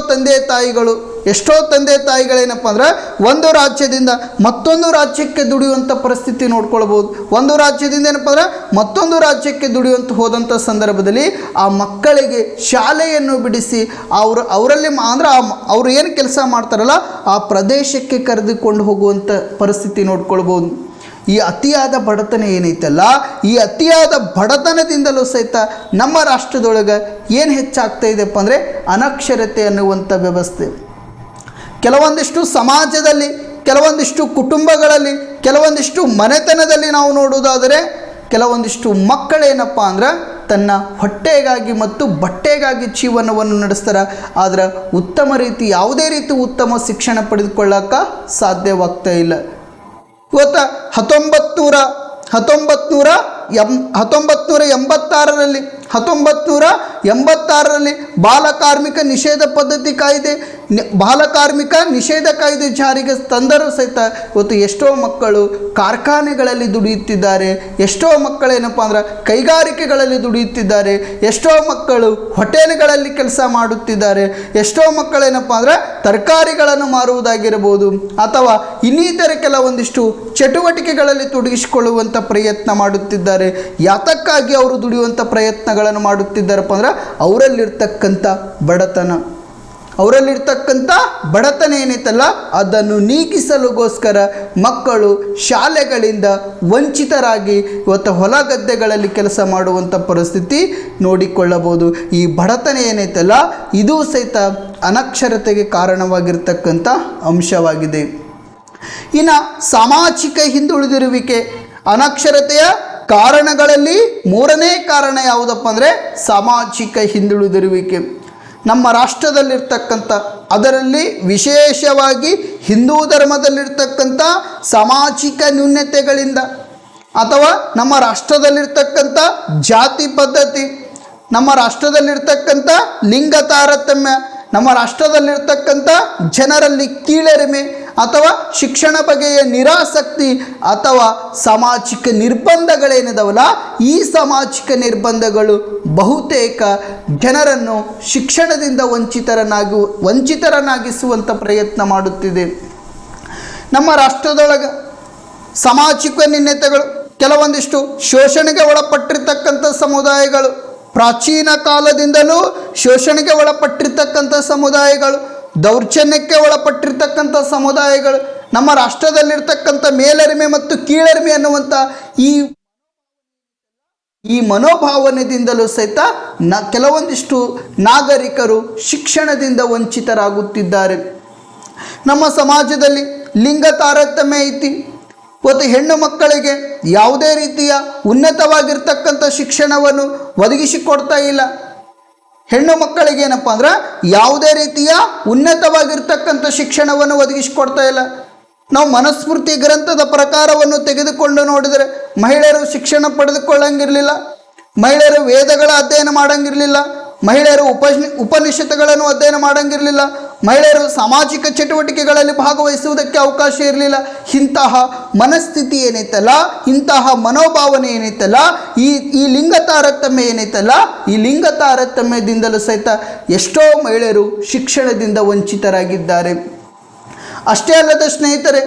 ತಂದೆ ತಾಯಿಗಳೇನಪ್ಪ ಅಂದ್ರೆ ಒಂದು ರಾಜ್ಯದಿಂದ ಮತ್ತೊಂದು ರಾಜ್ಯಕ್ಕೆ ದುಡಿಯುವಂಥ ಪರಿಸ್ಥಿತಿ ನೋಡ್ಕೊಳ್ಬೋದು. ಒಂದು ರಾಜ್ಯದಿಂದ ಏನಪ್ಪ ಅಂದ್ರೆ ಮತ್ತೊಂದು ರಾಜ್ಯಕ್ಕೆ ದುಡಿಯುವಂಥ ಹೋದಂಥ ಸಂದರ್ಭದಲ್ಲಿ ಆ ಮಕ್ಕಳಿಗೆ ಶಾಲೆಯನ್ನು ಬಿಡಿಸಿ ಅವರಲ್ಲಿ ಅಂದ್ರೆ ಅವರು ಏನು ಕೆಲಸ ಮಾಡ್ತಾರಲ್ಲ ಆ ಪ್ರದೇಶಕ್ಕೆ ಕರೆದುಕೊಂಡು ಹೋಗುವಂಥ ಪರಿಸ್ಥಿತಿ ನೋಡ್ಕೊಳ್ಬೋದು. ಈ ಅತಿಯಾದ ಬಡತನ ಏನೈತಲ್ಲ, ಈ ಅತಿಯಾದ ಬಡತನದಿಂದಲೂ ಸಹಿತ ನಮ್ಮ ರಾಷ್ಟ್ರದೊಳಗೆ ಏನು ಹೆಚ್ಚಾಗ್ತಾ ಇದೆಪ್ಪ ಅಂದರೆ ಅನಕ್ಷರತೆ ಅನ್ನುವಂಥ ವ್ಯವಸ್ಥೆ. ಕೆಲವೊಂದಿಷ್ಟು ಸಮಾಜದಲ್ಲಿ, ಕೆಲವೊಂದಿಷ್ಟು ಕುಟುಂಬಗಳಲ್ಲಿ, ಕೆಲವೊಂದಿಷ್ಟು ಮನೆತನದಲ್ಲಿ ನಾವು ನೋಡುವುದಾದರೆ ಕೆಲವೊಂದಿಷ್ಟು ಮಕ್ಕಳೇನಪ್ಪ ಅಂದ್ರೆ ತನ್ನ ಹೊಟ್ಟೆಗಾಗಿ ಮತ್ತು ಬಟ್ಟೆಗಾಗಿ ಜೀವನವನ್ನು ನಡೆಸ್ತಾರೆ. ಆದರೆ ಯಾವುದೇ ರೀತಿ ಉತ್ತಮ ಶಿಕ್ಷಣ ಪಡೆದುಕೊಳ್ಳೋಕೆ ಸಾಧ್ಯವಾಗ್ತಾ ಇಲ್ಲ. ಇವತ್ತು 1986ರಲ್ಲಿ ಬಾಲಕಾರ್ಮಿಕ ನಿಷೇಧ ಕಾಯ್ದೆ ಜಾರಿಗೆ ತಂದರೂ ಸಹಿತ ಇವತ್ತು ಎಷ್ಟೋ ಮಕ್ಕಳು ಕಾರ್ಖಾನೆಗಳಲ್ಲಿ ದುಡಿಯುತ್ತಿದ್ದಾರೆ, ಎಷ್ಟೋ ಮಕ್ಕಳೇನಪ್ಪ ಅಂದ್ರೆ ಕೈಗಾರಿಕೆಗಳಲ್ಲಿ ದುಡಿಯುತ್ತಿದ್ದಾರೆ, ಎಷ್ಟೋ ಮಕ್ಕಳು ಹೋಟೆಲ್ಗಳಲ್ಲಿ ಕೆಲಸ ಮಾಡುತ್ತಿದ್ದಾರೆ, ಎಷ್ಟೋ ಮಕ್ಕಳೇನಪ್ಪ ಅಂದ್ರೆ ತರಕಾರಿಗಳನ್ನು ಮಾರುವುದಾಗಿರಬಹುದು ಅಥವಾ ಇನ್ನಿತರ ಕೆಲವೊಂದಿಷ್ಟು ಚಟುವಟಿಕೆಗಳಲ್ಲಿ ತೊಡಗಿಸಿಕೊಳ್ಳುವಂಥ ಪ್ರಯತ್ನ ಮಾಡುತ್ತಿದ್ದಾರೆ. ಯಾತಕ್ಕಾಗಿ ಅವರು ದುಡಿಯುವಂಥ ಪ್ರಯತ್ನಗಳನ್ನು ಮಾಡುತ್ತಿದ್ದಾರಪ್ಪ ಅಂದ್ರೆ ಅವರಲ್ಲಿರ್ತಕ್ಕಂಥ ಬಡತನ ಏನೈತಲ್ಲ ಅದನ್ನು ನೀಗಿಸಲುಗೋಸ್ಕರ ಮಕ್ಕಳು ಶಾಲೆಗಳಿಂದ ವಂಚಿತರಾಗಿ ಇವತ್ತು ಹೊಲ ಗದ್ದೆಗಳಲ್ಲಿ ಕೆಲಸ ಮಾಡುವಂಥ ಪರಿಸ್ಥಿತಿ ನೋಡಿಕೊಳ್ಳಬಹುದು. ಈ ಬಡತನ ಏನೈತಲ್ಲ ಇದು ಸಹಿತ ಅನಕ್ಷರತೆಗೆ ಕಾರಣವಾಗಿರ್ತಕ್ಕಂಥ ಅಂಶವಾಗಿದೆ. ಇನ್ನು ಸಾಮಾಜಿಕ ಹಿಂದುಳಿದಿರುವಿಕೆ, ಅನಕ್ಷರತೆಯ ಕಾರಣಗಳಲ್ಲಿ ಮೂರನೇ ಕಾರಣ ಯಾವುದಪ್ಪ ಅಂದರೆ ಸಾಮಾಜಿಕ ಹಿಂದುಳಿದಿರುವಿಕೆ. ನಮ್ಮ ರಾಷ್ಟ್ರದಲ್ಲಿರ್ತಕ್ಕಂಥ, ಅದರಲ್ಲಿ ವಿಶೇಷವಾಗಿ ಹಿಂದೂ ಧರ್ಮದಲ್ಲಿರ್ತಕ್ಕಂಥ ಸಾಮಾಜಿಕ ನ್ಯೂನತೆಗಳಿಂದ ಅಥವಾ ನಮ್ಮ ರಾಷ್ಟ್ರದಲ್ಲಿರ್ತಕ್ಕಂಥ ಜಾತಿ ಪದ್ಧತಿ, ನಮ್ಮ ರಾಷ್ಟ್ರದಲ್ಲಿರ್ತಕ್ಕಂಥ ಲಿಂಗ ತಾರತಮ್ಯ, ನಮ್ಮ ರಾಷ್ಟ್ರದಲ್ಲಿರ್ತಕ್ಕಂಥ ಜನರಲ್ಲಿ ಕೀಳರಿಮೆ ಅಥವಾ ಶಿಕ್ಷಣ ಬಗೆಯ ನಿರಾಸಕ್ತಿ ಅಥವಾ ಸಾಮಾಜಿಕ ನಿರ್ಬಂಧಗಳೇನಿದಾವಲ್ಲ, ಈ ಸಾಮಾಜಿಕ ನಿರ್ಬಂಧಗಳು ಬಹುತೇಕ ಜನರನ್ನು ಶಿಕ್ಷಣದಿಂದ ವಂಚಿತರನ್ನಾಗಿಸುವಂಥ ಪ್ರಯತ್ನ ಮಾಡುತ್ತಿದೆ. ನಮ್ಮ ರಾಷ್ಟ್ರದೊಳಗೆ ಸಾಮಾಜಿಕ ನ್ಯೂನತೆಗಳು, ಕೆಲವೊಂದಿಷ್ಟು ಶೋಷಣೆಗೆ ಒಳಪಟ್ಟಿರ್ತಕ್ಕಂಥ ಸಮುದಾಯಗಳು, ಪ್ರಾಚೀನ ಕಾಲದಿಂದಲೂ ಶೋಷಣೆಗೆ ಒಳಪಟ್ಟಿರ್ತಕ್ಕಂಥ ಸಮುದಾಯಗಳು, ದೌರ್ಜನ್ಯಕ್ಕೆ ಒಳಪಟ್ಟಿರ್ತಕ್ಕಂಥ ಸಮುದಾಯಗಳು, ನಮ್ಮ ರಾಷ್ಟ್ರದಲ್ಲಿರ್ತಕ್ಕಂಥ ಮೇಲರಿಮೆ ಮತ್ತು ಕೀಳರಿಮೆ ಅನ್ನುವಂಥ ಈ ಮನೋಭಾವನೆಯಿಂದಲೂ ಸಹಿತ ಕೆಲವೊಂದಿಷ್ಟು ನಾಗರಿಕರು ಶಿಕ್ಷಣದಿಂದ ವಂಚಿತರಾಗುತ್ತಿದ್ದಾರೆ. ನಮ್ಮ ಸಮಾಜದಲ್ಲಿ ಲಿಂಗ ತಾರತಮ್ಯ ಐತಿ. ಇವತ್ತು ಹೆಣ್ಣು ಮಕ್ಕಳಿಗೆ ಯಾವುದೇ ರೀತಿಯ ಉನ್ನತವಾಗಿರ್ತಕ್ಕಂಥ ಶಿಕ್ಷಣವನ್ನು ಒದಗಿಸಿಕೊಡ್ತಾ ಇಲ್ಲ. ಹೆಣ್ಣು ಮಕ್ಕಳಿಗೆ ಏನಪ್ಪ ಅಂದ್ರೆ ಯಾವುದೇ ರೀತಿಯ ಉನ್ನತವಾಗಿರ್ತಕ್ಕಂಥ ಶಿಕ್ಷಣವನ್ನು ಒದಗಿಸಿಕೊಡ್ತಾ ಇಲ್ಲ. ನಾವು ಮನುಸ್ಮೃತಿ ಗ್ರಂಥದ ಪ್ರಕಾರವನ್ನು ತೆಗೆದುಕೊಂಡು ನೋಡಿದರೆ ಮಹಿಳೆಯರು ಶಿಕ್ಷಣ ಪಡೆದುಕೊಳ್ಳಂಗಿರಲಿಲ್ಲ, ಮಹಿಳೆಯರು ವೇದಗಳ ಅಧ್ಯಯನ ಮಾಡಂಗಿರಲಿಲ್ಲ, ಮಹಿಳೆಯರು ಉಪನಿಷತ್ತುಗಳನ್ನು ಅಧ್ಯಯನ ಮಾಡಂಗಿರಲಿಲ್ಲ, ಮಹಿಳೆಯರು ಸಾಮಾಜಿಕ ಚಟುವಟಿಕೆಗಳಲ್ಲಿ ಭಾಗವಹಿಸುವುದಕ್ಕೆ ಅವಕಾಶ ಇರಲಿಲ್ಲ. ಇಂತಹ ಮನಸ್ಥಿತಿ ಏನೈತಲ್ಲ, ಇಂತಹ ಮನೋಭಾವನೆ ಏನೈತಲ್ಲ, ಈ ಲಿಂಗ ತಾರತಮ್ಯ ಏನೈತಲ್ಲ, ಈ ಲಿಂಗ ತಾರತಮ್ಯದಿಂದಲೂ ಸಹಿತ ಎಷ್ಟೋ ಮಹಿಳೆಯರು ಶಿಕ್ಷಣದಿಂದ ವಂಚಿತರಾಗಿದ್ದಾರೆ. ಅಷ್ಟೇ ಅಲ್ಲದ ಸ್ನೇಹಿತರೆ,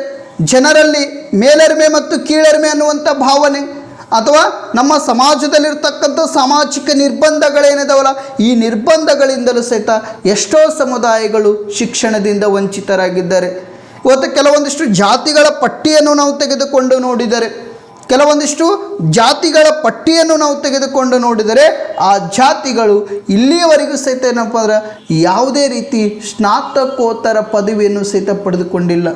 ಜನರಲ್ಲಿ ಮೇಲರಿಮೆ ಮತ್ತು ಕೀಳರಿಮೆ ಅನ್ನುವಂಥ ಭಾವನೆ ಅಥವಾ ನಮ್ಮ ಸಮಾಜದಲ್ಲಿರ್ತಕ್ಕಂಥ ಸಾಮಾಜಿಕ ನಿರ್ಬಂಧಗಳೇನಿದಾವಲ್ಲ, ಈ ನಿರ್ಬಂಧಗಳಿಂದಲೂ ಸಹಿತ ಎಷ್ಟೋ ಸಮುದಾಯಗಳು ಶಿಕ್ಷಣದಿಂದ ವಂಚಿತರಾಗಿದ್ದಾರೆ. ಇವತ್ತು ಕೆಲವೊಂದಿಷ್ಟು ಜಾತಿಗಳ ಪಟ್ಟಿಯನ್ನು ನಾವು ತೆಗೆದುಕೊಂಡು ನೋಡಿದರೆ ಆ ಜಾತಿಗಳು ಇಲ್ಲಿಯವರೆಗೂ ಸಹಿತ ಏನಪ್ಪ ಅಂದ್ರೆ ಯಾವುದೇ ರೀತಿ ಸ್ನಾತಕೋತ್ತರ ಪದವಿಯನ್ನು ಸಹಿತ ಪಡೆದುಕೊಂಡಿಲ್ಲ.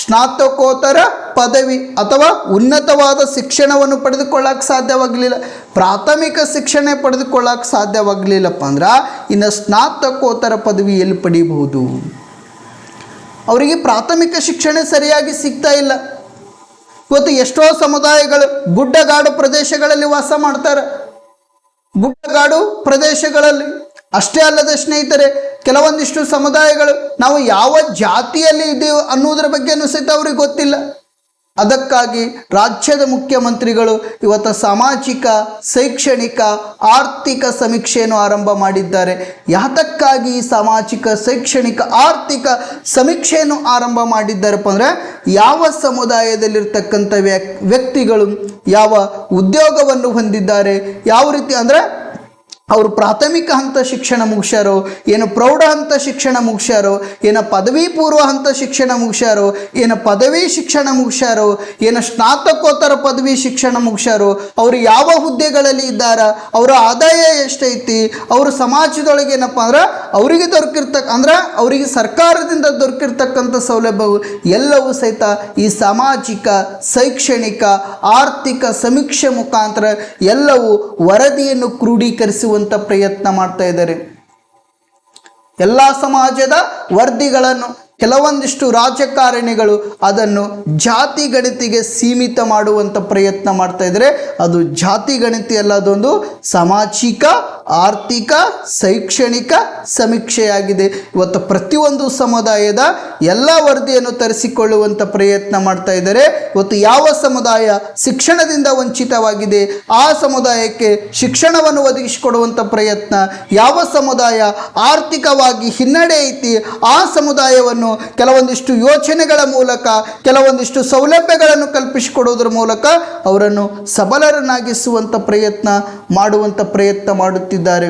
ಸ್ನಾತಕೋತ್ತರ ಪದವಿ ಅಥವಾ ಉನ್ನತವಾದ ಶಿಕ್ಷಣವನ್ನು ಪಡೆದುಕೊಳ್ಳಕ್ಕೆ ಸಾಧ್ಯವಾಗಲಿಲ್ಲ, ಪ್ರಾಥಮಿಕ ಶಿಕ್ಷಣ ಪಡೆದುಕೊಳ್ಳಕ್ಕೆ ಸಾಧ್ಯವಾಗಲಿಲ್ಲಪ್ಪ ಅಂದ್ರೆ ಇನ್ನು ಸ್ನಾತಕೋತ್ತರ ಪದವಿ ಎಲ್ಲಿ ಪಡೀಬಹುದು? ಅವರಿಗೆ ಪ್ರಾಥಮಿಕ ಶಿಕ್ಷಣ ಸರಿಯಾಗಿ ಸಿಗ್ತಾ ಇಲ್ಲ. ಇವತ್ತು ಎಷ್ಟೋ ಸಮುದಾಯಗಳು ಗುಡ್ಡಗಾಡು ಪ್ರದೇಶಗಳಲ್ಲಿ ವಾಸ ಮಾಡ್ತಾರೆ. ಗುಡ್ಡಗಾಡು ಪ್ರದೇಶಗಳಲ್ಲಿ ಅಷ್ಟೇ ಅಲ್ಲದೆ ಸ್ನೇಹಿತರೆ, ಕೆಲವೊಂದಿಷ್ಟು ಸಮುದಾಯಗಳು ನಾವು ಯಾವ ಜಾತಿಯಲ್ಲಿ ಇದ್ದೀವಿ ಅನ್ನೋದ್ರ ಬಗ್ಗೆನೂ ಸಹಿತ ಅವ್ರಿಗೆ ಗೊತ್ತಿಲ್ಲ. ಅದಕ್ಕಾಗಿ ರಾಜ್ಯದ ಮುಖ್ಯಮಂತ್ರಿಗಳು ಇವತ್ತು ಸಾಮಾಜಿಕ, ಶೈಕ್ಷಣಿಕ, ಆರ್ಥಿಕ ಸಮೀಕ್ಷೆಯನ್ನು ಆರಂಭ ಮಾಡಿದ್ದಾರೆ. ಯಾತಕ್ಕಾಗಿ ಈ ಸಾಮಾಜಿಕ, ಶೈಕ್ಷಣಿಕ, ಆರ್ಥಿಕ ಸಮೀಕ್ಷೆಯನ್ನು ಆರಂಭ ಮಾಡಿದ್ದಾರಪ್ಪ ಅಂದರೆ ಯಾವ ಸಮುದಾಯದಲ್ಲಿರ್ತಕ್ಕಂಥ ವ್ಯಕ್ತಿಗಳು ಯಾವ ಉದ್ಯೋಗವನ್ನು ಹೊಂದಿದ್ದಾರೆ, ಯಾವ ರೀತಿ ಅಂದರೆ ಅವರು ಪ್ರಾಥಮಿಕ ಹಂತ ಶಿಕ್ಷಣ ಮುಗಿಸ್ಯಾರೋ, ಏನು ಪ್ರೌಢ ಹಂತ ಶಿಕ್ಷಣ ಮುಗಿಸ್ಯಾರೋ, ಏನು ಪದವಿ ಪೂರ್ವ ಹಂತ ಶಿಕ್ಷಣ ಮುಗಿಸ್ಯಾರೋ, ಏನು ಪದವಿ ಶಿಕ್ಷಣ ಮುಗಿಸ್ಯಾರೋ, ಏನು ಸ್ನಾತಕೋತ್ತರ ಪದವಿ ಶಿಕ್ಷಣ ಮುಗಿಸ್ಯಾರೋ, ಅವರು ಯಾವ ಹುದ್ದೆಗಳಲ್ಲಿ ಇದ್ದಾರ, ಅವರ ಆದಾಯ ಎಷ್ಟೈತಿ, ಅವರು ಸಮಾಜದೊಳಗೆ ಏನಪ್ಪ ಅಂದ್ರೆ ಅವರಿಗೆ ಅವರಿಗೆ ಸರ್ಕಾರದಿಂದ ದೊರಕಿರ್ತಕ್ಕಂಥ ಸೌಲಭ್ಯವು ಎಲ್ಲವೂ ಸಹಿತ ಈ ಸಾಮಾಜಿಕ, ಶೈಕ್ಷಣಿಕ, ಆರ್ಥಿಕ ಸಮೀಕ್ಷೆ ಮುಖಾಂತರ ಎಲ್ಲವೂ ವರದಿಯನ್ನು ಕ್ರೋಢೀಕರಿಸುವ ಪ್ರಯತ್ನ ಮಾಡ್ತಾ ಇದ್ದಾರೆ. ಎಲ್ಲ ಸಮಾಜದ ವರದಿಗಳನ್ನು ಕೆಲವೊಂದಿಷ್ಟು ರಾಜಕಾರಣಿಗಳು ಅದನ್ನು ಜಾತಿ ಗಣತಿಗೆ ಸೀಮಿತ ಮಾಡುವಂಥ ಪ್ರಯತ್ನ ಮಾಡ್ತಾ ಇದ್ದಾರೆ. ಅದು ಜಾತಿ ಗಣತಿ ಅಲ್ಲ, ಅದೊಂದು ಸಾಮಾಜಿಕ, ಆರ್ಥಿಕ, ಶೈಕ್ಷಣಿಕ ಸಮೀಕ್ಷೆಯಾಗಿದೆ. ಇವತ್ತು ಪ್ರತಿಯೊಂದು ಸಮುದಾಯದ ಎಲ್ಲ ವರದಿಯನ್ನು ತರಿಸಿಕೊಳ್ಳುವಂಥ ಪ್ರಯತ್ನ ಮಾಡ್ತಾ ಇದ್ದಾರೆ. ಇವತ್ತು ಯಾವ ಸಮುದಾಯ ಶಿಕ್ಷಣದಿಂದ ವಂಚಿತವಾಗಿದೆ ಆ ಸಮುದಾಯಕ್ಕೆ ಶಿಕ್ಷಣವನ್ನು ಒದಗಿಸಿಕೊಡುವಂಥ ಪ್ರಯತ್ನ, ಯಾವ ಸಮುದಾಯ ಆರ್ಥಿಕವಾಗಿ ಹಿನ್ನಡೆ ಐತಿ ಆ ಸಮುದಾಯವನ್ನು ಕೆಲವೊಂದಿಷ್ಟು ಯೋಜನೆಗಳ ಮೂಲಕ, ಕೆಲವೊಂದಿಷ್ಟು ಸೌಲಭ್ಯಗಳನ್ನು ಕಲ್ಪಿಸಿಕೊಡುವುದರ ಮೂಲಕ ಅವರನ್ನು ಸಬಲರನ್ನಾಗಿಸುವಂಥ ಪ್ರಯತ್ನ ಮಾಡುತ್ತಿದ್ದಾರೆ.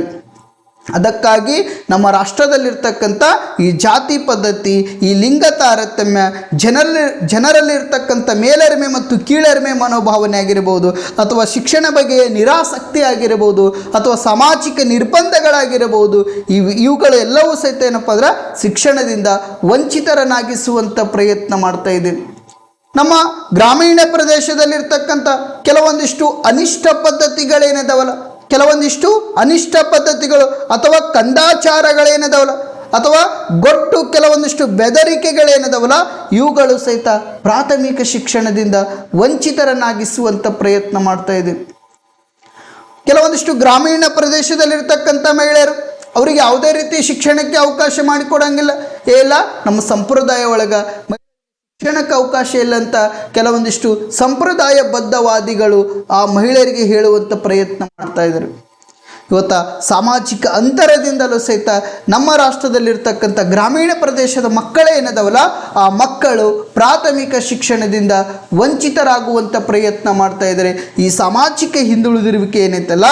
ಅದಕ್ಕಾಗಿ ನಮ್ಮ ರಾಷ್ಟ್ರದಲ್ಲಿರ್ತಕ್ಕಂಥ ಈ ಜಾತಿ ಪದ್ಧತಿ, ಈ ಲಿಂಗ ತಾರತಮ್ಯ, ಜನರಲ್ಲಿರ್ತಕ್ಕಂಥ ಮೇಲರಿಮೆ ಮತ್ತು ಕೀಳರಿಮೆ ಮನೋಭಾವನೆ ಆಗಿರಬಹುದು, ಅಥವಾ ಶಿಕ್ಷಣ ಬಗ್ಗೆ ನಿರಾಸಕ್ತಿ ಆಗಿರಬಹುದು, ಅಥವಾ ಸಾಮಾಜಿಕ ನಿರ್ಬಂಧಗಳಾಗಿರಬಹುದು, ಇವುಗಳೆಲ್ಲವೂ ಸಹಿತ ಏನಪ್ಪ ಅಂದ್ರೆ ಶಿಕ್ಷಣದಿಂದ ವಂಚಿತರನ್ನಾಗಿಸುವಂಥ ಪ್ರಯತ್ನ ಮಾಡ್ತಾ ಇದೆ. ನಮ್ಮ ಗ್ರಾಮೀಣ ಪ್ರದೇಶದಲ್ಲಿರ್ತಕ್ಕಂಥ ಕೆಲವೊಂದಿಷ್ಟು ಅನಿಷ್ಟ ಪದ್ಧತಿಗಳೇನಿದಾವಲ್ಲ, ಕೆಲವೊಂದಿಷ್ಟು ಅನಿಷ್ಟ ಪದ್ಧತಿಗಳು ಅಥವಾ ಕಂದಾಚಾರಗಳೇನಿದಾವಲ್ಲ, ಅಥವಾ ಗೊಟ್ಟು ಕೆಲವೊಂದಿಷ್ಟು ಬೆದರಿಕೆಗಳೇನಿದಾವಲ್ಲ, ಇವುಗಳು ಸಹಿತ ಪ್ರಾಥಮಿಕ ಶಿಕ್ಷಣದಿಂದ ವಂಚಿತರನ್ನಾಗಿಸುವಂಥ ಪ್ರಯತ್ನ ಮಾಡ್ತಾ ಇದೆ. ಕೆಲವೊಂದಿಷ್ಟು ಗ್ರಾಮೀಣ ಪ್ರದೇಶದಲ್ಲಿರ್ತಕ್ಕಂಥ ಮಹಿಳೆಯರು ಅವರಿಗೆ ಯಾವುದೇ ರೀತಿ ಶಿಕ್ಷಣಕ್ಕೆ ಅವಕಾಶ ಮಾಡಿಕೊಡಂಗಿಲ್ಲ. ಇಲ್ಲ, ನಮ್ಮ ಸಂಪ್ರದಾಯ ಒಳಗೆ ಶಿಕ್ಷಣಕ್ಕೆ ಅವಕಾಶ ಇಲ್ಲ ಅಂತ ಕೆಲವೊಂದಿಷ್ಟು ಸಂಪ್ರದಾಯಬದ್ಧವಾದಿಗಳು ಆ ಮಹಿಳೆಯರಿಗೆ ಹೇಳುವಂಥ ಪ್ರಯತ್ನ ಮಾಡ್ತಾ ಇದ್ದಾರೆ. ಇವತ್ತು ಸಾಮಾಜಿಕ ಅಂತರದಿಂದಲೂ ಸಹಿತ ನಮ್ಮ ರಾಷ್ಟ್ರದಲ್ಲಿರ್ತಕ್ಕಂಥ ಗ್ರಾಮೀಣ ಪ್ರದೇಶದ ಮಕ್ಕಳೇ ಏನದವಲ್ಲ, ಆ ಮಕ್ಕಳು ಪ್ರಾಥಮಿಕ ಶಿಕ್ಷಣದಿಂದ ವಂಚಿತರಾಗುವಂಥ ಪ್ರಯತ್ನ ಮಾಡ್ತಾ ಇದ್ದಾರೆ. ಈ ಸಾಮಾಜಿಕ ಹಿಂದುಳಿದಿರುವಿಕೆ ಏನೈತಲ್ಲ,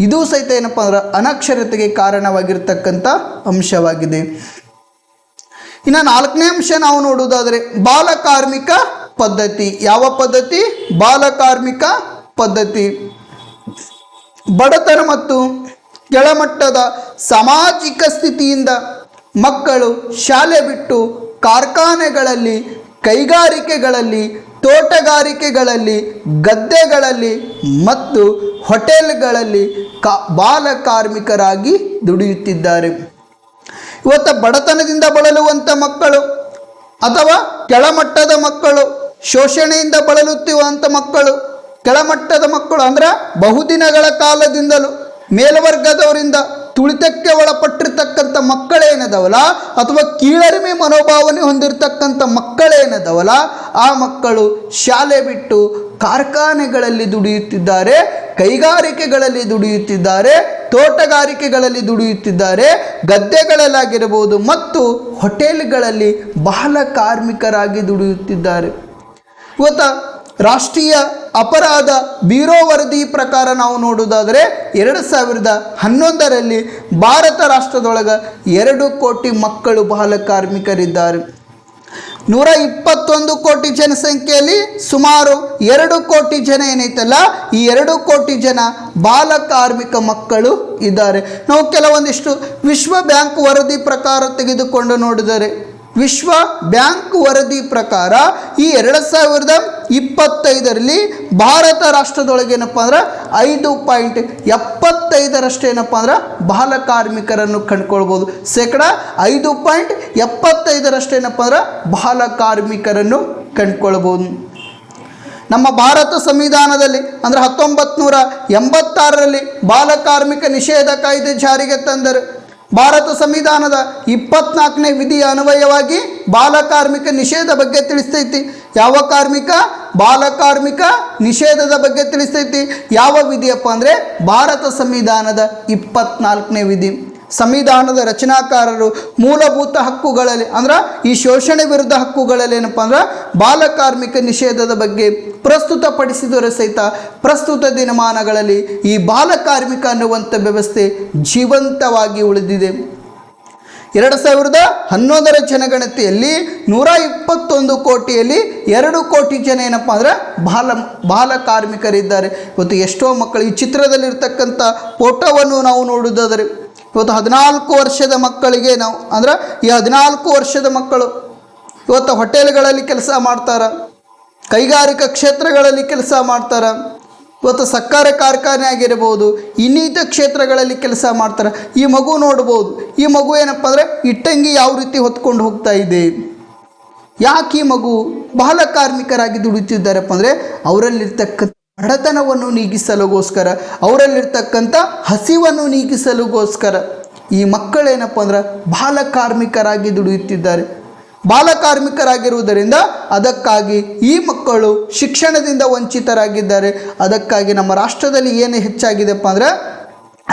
ಇದು ಸಹಿತ ಏನಪ್ಪ ಅಂದ್ರೆ ಅನಕ್ಷರತೆಗೆ ಕಾರಣವಾಗಿರ್ತಕ್ಕಂಥ ಅಂಶವಾಗಿದೆ. ಇನ್ನು 4ನೇ ಅಂಶ ನಾವು ನೋಡುವುದಾದರೆ ಬಾಲಕಾರ್ಮಿಕ ಪದ್ಧತಿ. ಯಾವ ಪದ್ಧತಿ? ಬಾಲಕಾರ್ಮಿಕ ಪದ್ಧತಿ. ಬಡತನ ಮತ್ತು ಕೆಳಮಟ್ಟದ ಸಾಮಾಜಿಕ ಸ್ಥಿತಿಯಿಂದ ಮಕ್ಕಳು ಶಾಲೆ ಬಿಟ್ಟು ಕಾರ್ಖಾನೆಗಳಲ್ಲಿ, ಕೈಗಾರಿಕೆಗಳಲ್ಲಿ, ತೋಟಗಾರಿಕೆಗಳಲ್ಲಿ, ಗದ್ದೆಗಳಲ್ಲಿ ಮತ್ತು ಹೋಟೆಲ್ಗಳಲ್ಲಿ ಬಾಲಕಾರ್ಮಿಕರಾಗಿ ದುಡಿಯುತ್ತಿದ್ದಾರೆ. ಇವತ್ತು ಬಡತನದಿಂದ ಬಳಲುವಂಥ ಮಕ್ಕಳು ಅಥವಾ ಕೆಳಮಟ್ಟದ ಮಕ್ಕಳು, ಶೋಷಣೆಯಿಂದ ಬಳಲುತ್ತಿರುವಂಥ ಮಕ್ಕಳು, ಕೆಳಮಟ್ಟದ ಮಕ್ಕಳು ಅಂದರೆ ಬಹುದಿನಗಳ ಕಾಲದಿಂದಲೂ ಮೇಲ್ವರ್ಗದವರಿಂದ ತುಳಿತಕ್ಕೆ ಒಳಪಟ್ಟಿರ್ತಕ್ಕಂಥ ಮಕ್ಕಳೇನದವಲ್ಲ, ಅಥವಾ ಕೀಳರಿಮೆ ಮನೋಭಾವನೆ ಹೊಂದಿರತಕ್ಕಂಥ ಮಕ್ಕಳೇನದವಲ್ಲ, ಆ ಮಕ್ಕಳು ಶಾಲೆ ಬಿಟ್ಟು ಕಾರ್ಖಾನೆಗಳಲ್ಲಿ ದುಡಿಯುತ್ತಿದ್ದಾರೆ, ಕೈಗಾರಿಕೆಗಳಲ್ಲಿ ದುಡಿಯುತ್ತಿದ್ದಾರೆ, ತೋಟಗಾರಿಕೆಗಳಲ್ಲಿ ದುಡಿಯುತ್ತಿದ್ದಾರೆ, ಗದ್ದೆಗಳಲ್ಲಾಗಿರಬಹುದು ಮತ್ತು ಹೋಟೆಲ್ಗಳಲ್ಲಿ ಬಾಲಕಾರ್ಮಿಕರಾಗಿ ದುಡಿಯುತ್ತಿದ್ದಾರೆ. ಇವತ್ತು ರಾಷ್ಟ್ರೀಯ ಅಪರಾಧ ಬ್ಯೂರೋ ವರದಿ ಪ್ರಕಾರ ನಾವು ನೋಡುವುದಾದರೆ 2011ರಲ್ಲಿ ಭಾರತ ರಾಷ್ಟ್ರದೊಳಗೆ 2 ಕೋಟಿ ಮಕ್ಕಳು ಬಾಲಕಾರ್ಮಿಕರಿದ್ದಾರೆ. 121 ಕೋಟಿ ಜನಸಂಖ್ಯೆಯಲ್ಲಿ ಸುಮಾರು 2 ಕೋಟಿ ಜನ ಏನೈತಲ್ಲ, ಈ 2 ಕೋಟಿ ಜನ ಬಾಲಕಾರ್ಮಿಕ ಮಕ್ಕಳು ಇದ್ದಾರೆ. ನಾವು ಕೆಲವೊಂದಿಷ್ಟು ವಿಶ್ವ ಬ್ಯಾಂಕ್ ವರದಿ ಪ್ರಕಾರ ತೆಗೆದುಕೊಂಡು ನೋಡಿದರೆ ವಿಶ್ವ ಬ್ಯಾಂಕ್ ವರದಿ ಪ್ರಕಾರ ಈ 2025ರಲ್ಲಿ ಭಾರತ ರಾಷ್ಟ್ರದೊಳಗೆ ಏನಪ್ಪ ಅಂದ್ರೆ 5.75 ಏನಪ್ಪ ಅಂದ್ರೆ ಬಾಲ ಕಾರ್ಮಿಕರನ್ನು ಕಂಡುಕೊಳ್ಬೋದು. ಶೇಕಡ 5.75 ಏನಪ್ಪ ಅಂದ್ರೆ ಬಾಲ ಕಾರ್ಮಿಕರನ್ನು ಕಂಡುಕೊಳ್ಬೋದು. ನಮ್ಮ ಭಾರತ ಸಂವಿಧಾನದಲ್ಲಿ ಅಂದರೆ 1986ರಲ್ಲಿ ಬಾಲ ಕಾರ್ಮಿಕ ನಿಷೇಧ ಕಾಯ್ದೆ ಜಾರಿಗೆ ತಂದರು. ಭಾರತ ಸಂವಿಧಾನದ 24ನೇ ವಿಧಿಯ ಅನ್ವಯವಾಗಿ ಬಾಲ ಕಾರ್ಮಿಕ ನಿಷೇಧ ಬಗ್ಗೆ ತಿಳಿಸ್ತೈತಿ. ಯಾವ ಕಾರ್ಮಿಕ? ಬಾಲ ಕಾರ್ಮಿಕ ನಿಷೇಧದ ಬಗ್ಗೆ ತಿಳಿಸ್ತೈತಿ. ಯಾವ ವಿಧಿಯಪ್ಪ ಅಂದರೆ ಭಾರತ ಸಂವಿಧಾನದ 24ನೇ ವಿಧಿ. ಸಂವಿಧಾನದ ರಚನಾಕಾರರು ಮೂಲಭೂತ ಹಕ್ಕುಗಳಲ್ಲಿ ಅಂದ್ರೆ ಈ ಶೋಷಣೆ ವಿರುದ್ಧ ಹಕ್ಕುಗಳಲ್ಲಿ ಏನಪ್ಪ ಅಂದ್ರೆ ಬಾಲ ಕಾರ್ಮಿಕ ನಿಷೇಧದ ಬಗ್ಗೆ ಪ್ರಸ್ತುತಪಡಿಸಿದರೆ ಸಹಿತ ಪ್ರಸ್ತುತ ದಿನಮಾನಗಳಲ್ಲಿ ಈ ಬಾಲ ಕಾರ್ಮಿಕ ಅನ್ನುವಂಥ ವ್ಯವಸ್ಥೆ ಜೀವಂತವಾಗಿ ಉಳಿದಿದೆ. 2011ರ ಜನಗಣತಿಯಲ್ಲಿ 121 ಕೋಟಿಯಲ್ಲಿ 2 ಕೋಟಿ ಜನ ಏನಪ್ಪ ಅಂದ್ರೆ ಬಾಲ ಕಾರ್ಮಿಕರಿದ್ದಾರೆ. ಇವತ್ತು ಎಷ್ಟೋ ಮಕ್ಕಳು ಈ ಚಿತ್ರದಲ್ಲಿರ್ತಕ್ಕಂಥ ಫೋಟೋವನ್ನು ನಾವು ನೋಡುವುದಾದರೆ ಇವತ್ತು 14 ವರ್ಷದ ಮಕ್ಕಳಿಗೆ ನಾವು ಅಂದ್ರೆ ಈ 14 ವರ್ಷದ ಮಕ್ಕಳು ಇವತ್ತು ಹೋಟೆಲ್ಗಳಲ್ಲಿ ಕೆಲಸ ಮಾಡ್ತಾರೆ, ಕೈಗಾರಿಕಾ ಕ್ಷೇತ್ರಗಳಲ್ಲಿ ಕೆಲಸ ಮಾಡ್ತಾರೆ, ಇವತ್ತು ಸಕ್ಕರೆ ಕಾರ್ಖಾನೆ ಆಗಿರ್ಬೋದು, ಇನ್ನಿತ ಕ್ಷೇತ್ರಗಳಲ್ಲಿ ಕೆಲಸ ಮಾಡ್ತಾರೆ. ಈ ಮಗು ನೋಡ್ಬೋದು, ಈ ಮಗು ಏನಪ್ಪ ಅಂದರೆ ಇಟ್ಟಂಗಿ ಯಾವ ರೀತಿ ಹೊತ್ಕೊಂಡು ಹೋಗ್ತಾ ಇದೆ. ಯಾಕೆ ಈ ಮಗು ಬಾಲ ಕಾರ್ಮಿಕರಾಗಿ ದುಡಿತಿದ್ದಾರಪ್ಪ ಅಂದರೆ ಅವರಲ್ಲಿರ್ತಕ್ಕಂಥ ಬಡತನವನ್ನು ನೀಗಿಸಲುಗೋಸ್ಕರ, ಅವರಲ್ಲಿರ್ತಕ್ಕಂಥ ಹಸಿವನ್ನು ನೀಗಿಸಲುಗೋಸ್ಕರ ಈ ಮಕ್ಕಳೇನಪ್ಪ ಅಂದ್ರೆ ಬಾಲ ಕಾರ್ಮಿಕರಾಗಿ ದುಡಿಯುತ್ತಿದ್ದಾರೆ. ಬಾಲ ಕಾರ್ಮಿಕರಾಗಿರುವುದರಿಂದ ಅದಕ್ಕಾಗಿ ಈ ಮಕ್ಕಳು ಶಿಕ್ಷಣದಿಂದ ವಂಚಿತರಾಗಿದ್ದಾರೆ. ಅದಕ್ಕಾಗಿ ನಮ್ಮ ರಾಷ್ಟ್ರದಲ್ಲಿ ಏನು ಹೆಚ್ಚಾಗಿದೆಪ್ಪ ಅಂದರೆ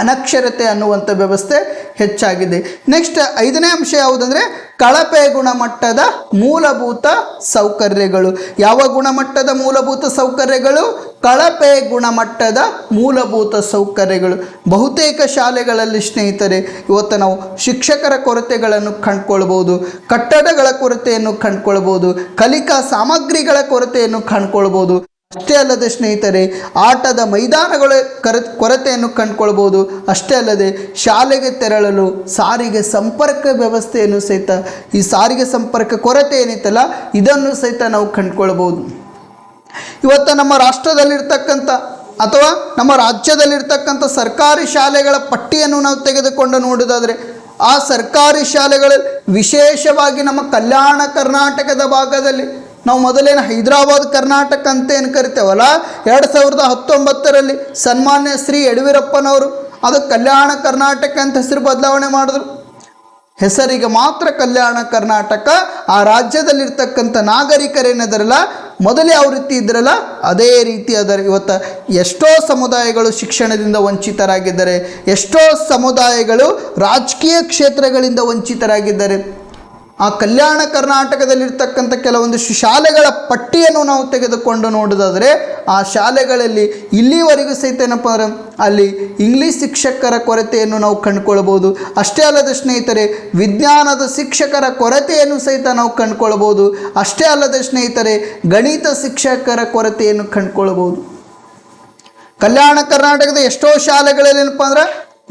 ಅನಕ್ಷರತೆ ಅನ್ನುವಂಥ ವ್ಯವಸ್ಥೆ ಹೆಚ್ಚಾಗಿದೆ. ನೆಕ್ಸ್ಟ್ 5ನೇ ಅಂಶ ಯಾವುದಂದರೆ ಕಳಪೆ ಗುಣಮಟ್ಟದ ಮೂಲಭೂತ ಸೌಕರ್ಯಗಳು. ಯಾವ ಗುಣಮಟ್ಟದ ಮೂಲಭೂತ ಸೌಕರ್ಯಗಳು? ಕಳಪೆ ಗುಣಮಟ್ಟದ ಮೂಲಭೂತ ಸೌಕರ್ಯಗಳು. ಬಹುತೇಕ ಶಾಲೆಗಳಲ್ಲಿ ಸ್ನೇಹಿತರೆ ಇವತ್ತು ನಾವು ಶಿಕ್ಷಕರ ಕೊರತೆಗಳನ್ನು ಕಂಡುಕೊಳ್ಬೋದು, ಕಟ್ಟಡಗಳ ಕೊರತೆಯನ್ನು ಕಂಡುಕೊಳ್ಬೋದು, ಕಲಿಕಾ ಸಾಮಗ್ರಿಗಳ ಕೊರತೆಯನ್ನು ಕಂಡುಕೊಳ್ಬೋದು. ಅಷ್ಟೇ ಅಲ್ಲದೆ ಸ್ನೇಹಿತರೆ ಆಟದ ಮೈದಾನಗಳ ಕೊರತೆಯನ್ನು ಕಂಡುಕೊಳ್ಬೋದು. ಅಷ್ಟೇ ಅಲ್ಲದೆ ಶಾಲೆಗೆ ತೆರಳಲು ಸಾರಿಗೆ ಸಂಪರ್ಕ ವ್ಯವಸ್ಥೆಯನ್ನು ಸಹಿತ ಈ ಸಾರಿಗೆ ಸಂಪರ್ಕ ಕೊರತೆ ಏನಿತ್ತಲ್ಲ ಇದನ್ನು ಸಹಿತ ನಾವು ಕಂಡುಕೊಳ್ಬೋದು. ಇವತ್ತು ನಮ್ಮ ರಾಷ್ಟ್ರದಲ್ಲಿರ್ತಕ್ಕಂಥ ಅಥವಾ ನಮ್ಮ ರಾಜ್ಯದಲ್ಲಿರ್ತಕ್ಕಂಥ ಸರ್ಕಾರಿ ಶಾಲೆಗಳ ಪಟ್ಟಿಯನ್ನು ನಾವು ತೆಗೆದುಕೊಂಡು ನೋಡೋದಾದರೆ ಆ ಸರ್ಕಾರಿ ಶಾಲೆಗಳಲ್ಲಿ ವಿಶೇಷವಾಗಿ ನಮ್ಮ ಕಲ್ಯಾಣ ಕರ್ನಾಟಕದ ಭಾಗದಲ್ಲಿ ನಾವು ಮೊದಲೇನು ಹೈದರಾಬಾದ್ ಕರ್ನಾಟಕ ಅಂತ ಏನು ಕರಿತೇವಲ್ಲ 2019ರಲ್ಲಿ ಸನ್ಮಾನ್ಯ ಶ್ರೀ ಯಡಿಯೂರಪ್ಪನವರು ಅದು ಕಲ್ಯಾಣ ಕರ್ನಾಟಕ ಅಂತ ಹೆಸರು ಬದಲಾವಣೆ ಮಾಡಿದ್ರು. ಹೆಸರಿಗೆ ಮಾತ್ರ ಕಲ್ಯಾಣ ಕರ್ನಾಟಕ. ಆ ರಾಜ್ಯದಲ್ಲಿರ್ತಕ್ಕಂಥ ನಾಗರಿಕರೇನಿದಾರಲ್ಲ ಮೊದಲೇ ಯಾವ ರೀತಿ ಇದ್ರಲ್ಲ ಅದೇ ರೀತಿ ಅದರ. ಇವತ್ತು ಎಷ್ಟೋ ಸಮುದಾಯಗಳು ಶಿಕ್ಷಣದಿಂದ ವಂಚಿತರಾಗಿದ್ದಾರೆ, ಎಷ್ಟೋ ಸಮುದಾಯಗಳು ರಾಜಕೀಯ ಕ್ಷೇತ್ರಗಳಿಂದ ವಂಚಿತರಾಗಿದ್ದಾರೆ. ಆ ಕಲ್ಯಾಣ ಕರ್ನಾಟಕದಲ್ಲಿರ್ತಕ್ಕಂಥ ಕೆಲವೊಂದಿಷ್ಟು ಶಾಲೆಗಳ ಪಟ್ಟಿಯನ್ನು ನಾವು ತೆಗೆದುಕೊಂಡು ನೋಡೋದಾದರೆ ಆ ಶಾಲೆಗಳಲ್ಲಿ ಇಲ್ಲಿವರೆಗೂ ಸಹಿತ ಏನಪ್ಪ ಅಂದ್ರೆ ಅಲ್ಲಿ ಇಂಗ್ಲೀಷ್ ಶಿಕ್ಷಕರ ಕೊರತೆಯನ್ನು ನಾವು ಕಂಡುಕೊಳ್ಬೋದು. ಅಷ್ಟೇ ಅಲ್ಲದೆ ಸ್ನೇಹಿತರೆ ವಿಜ್ಞಾನದ ಶಿಕ್ಷಕರ ಕೊರತೆಯನ್ನು ಸಹಿತ ನಾವು ಕಂಡುಕೊಳ್ಬೋದು. ಅಷ್ಟೇ ಅಲ್ಲದೆ ಸ್ನೇಹಿತರೆ ಗಣಿತ ಶಿಕ್ಷಕರ ಕೊರತೆಯನ್ನು ಕಂಡುಕೊಳ್ಬೋದು. ಕಲ್ಯಾಣ ಕರ್ನಾಟಕದ ಎಷ್ಟೋ ಶಾಲೆಗಳಲ್ಲಿ ಏನಪ್ಪ ಅಂದ್ರೆ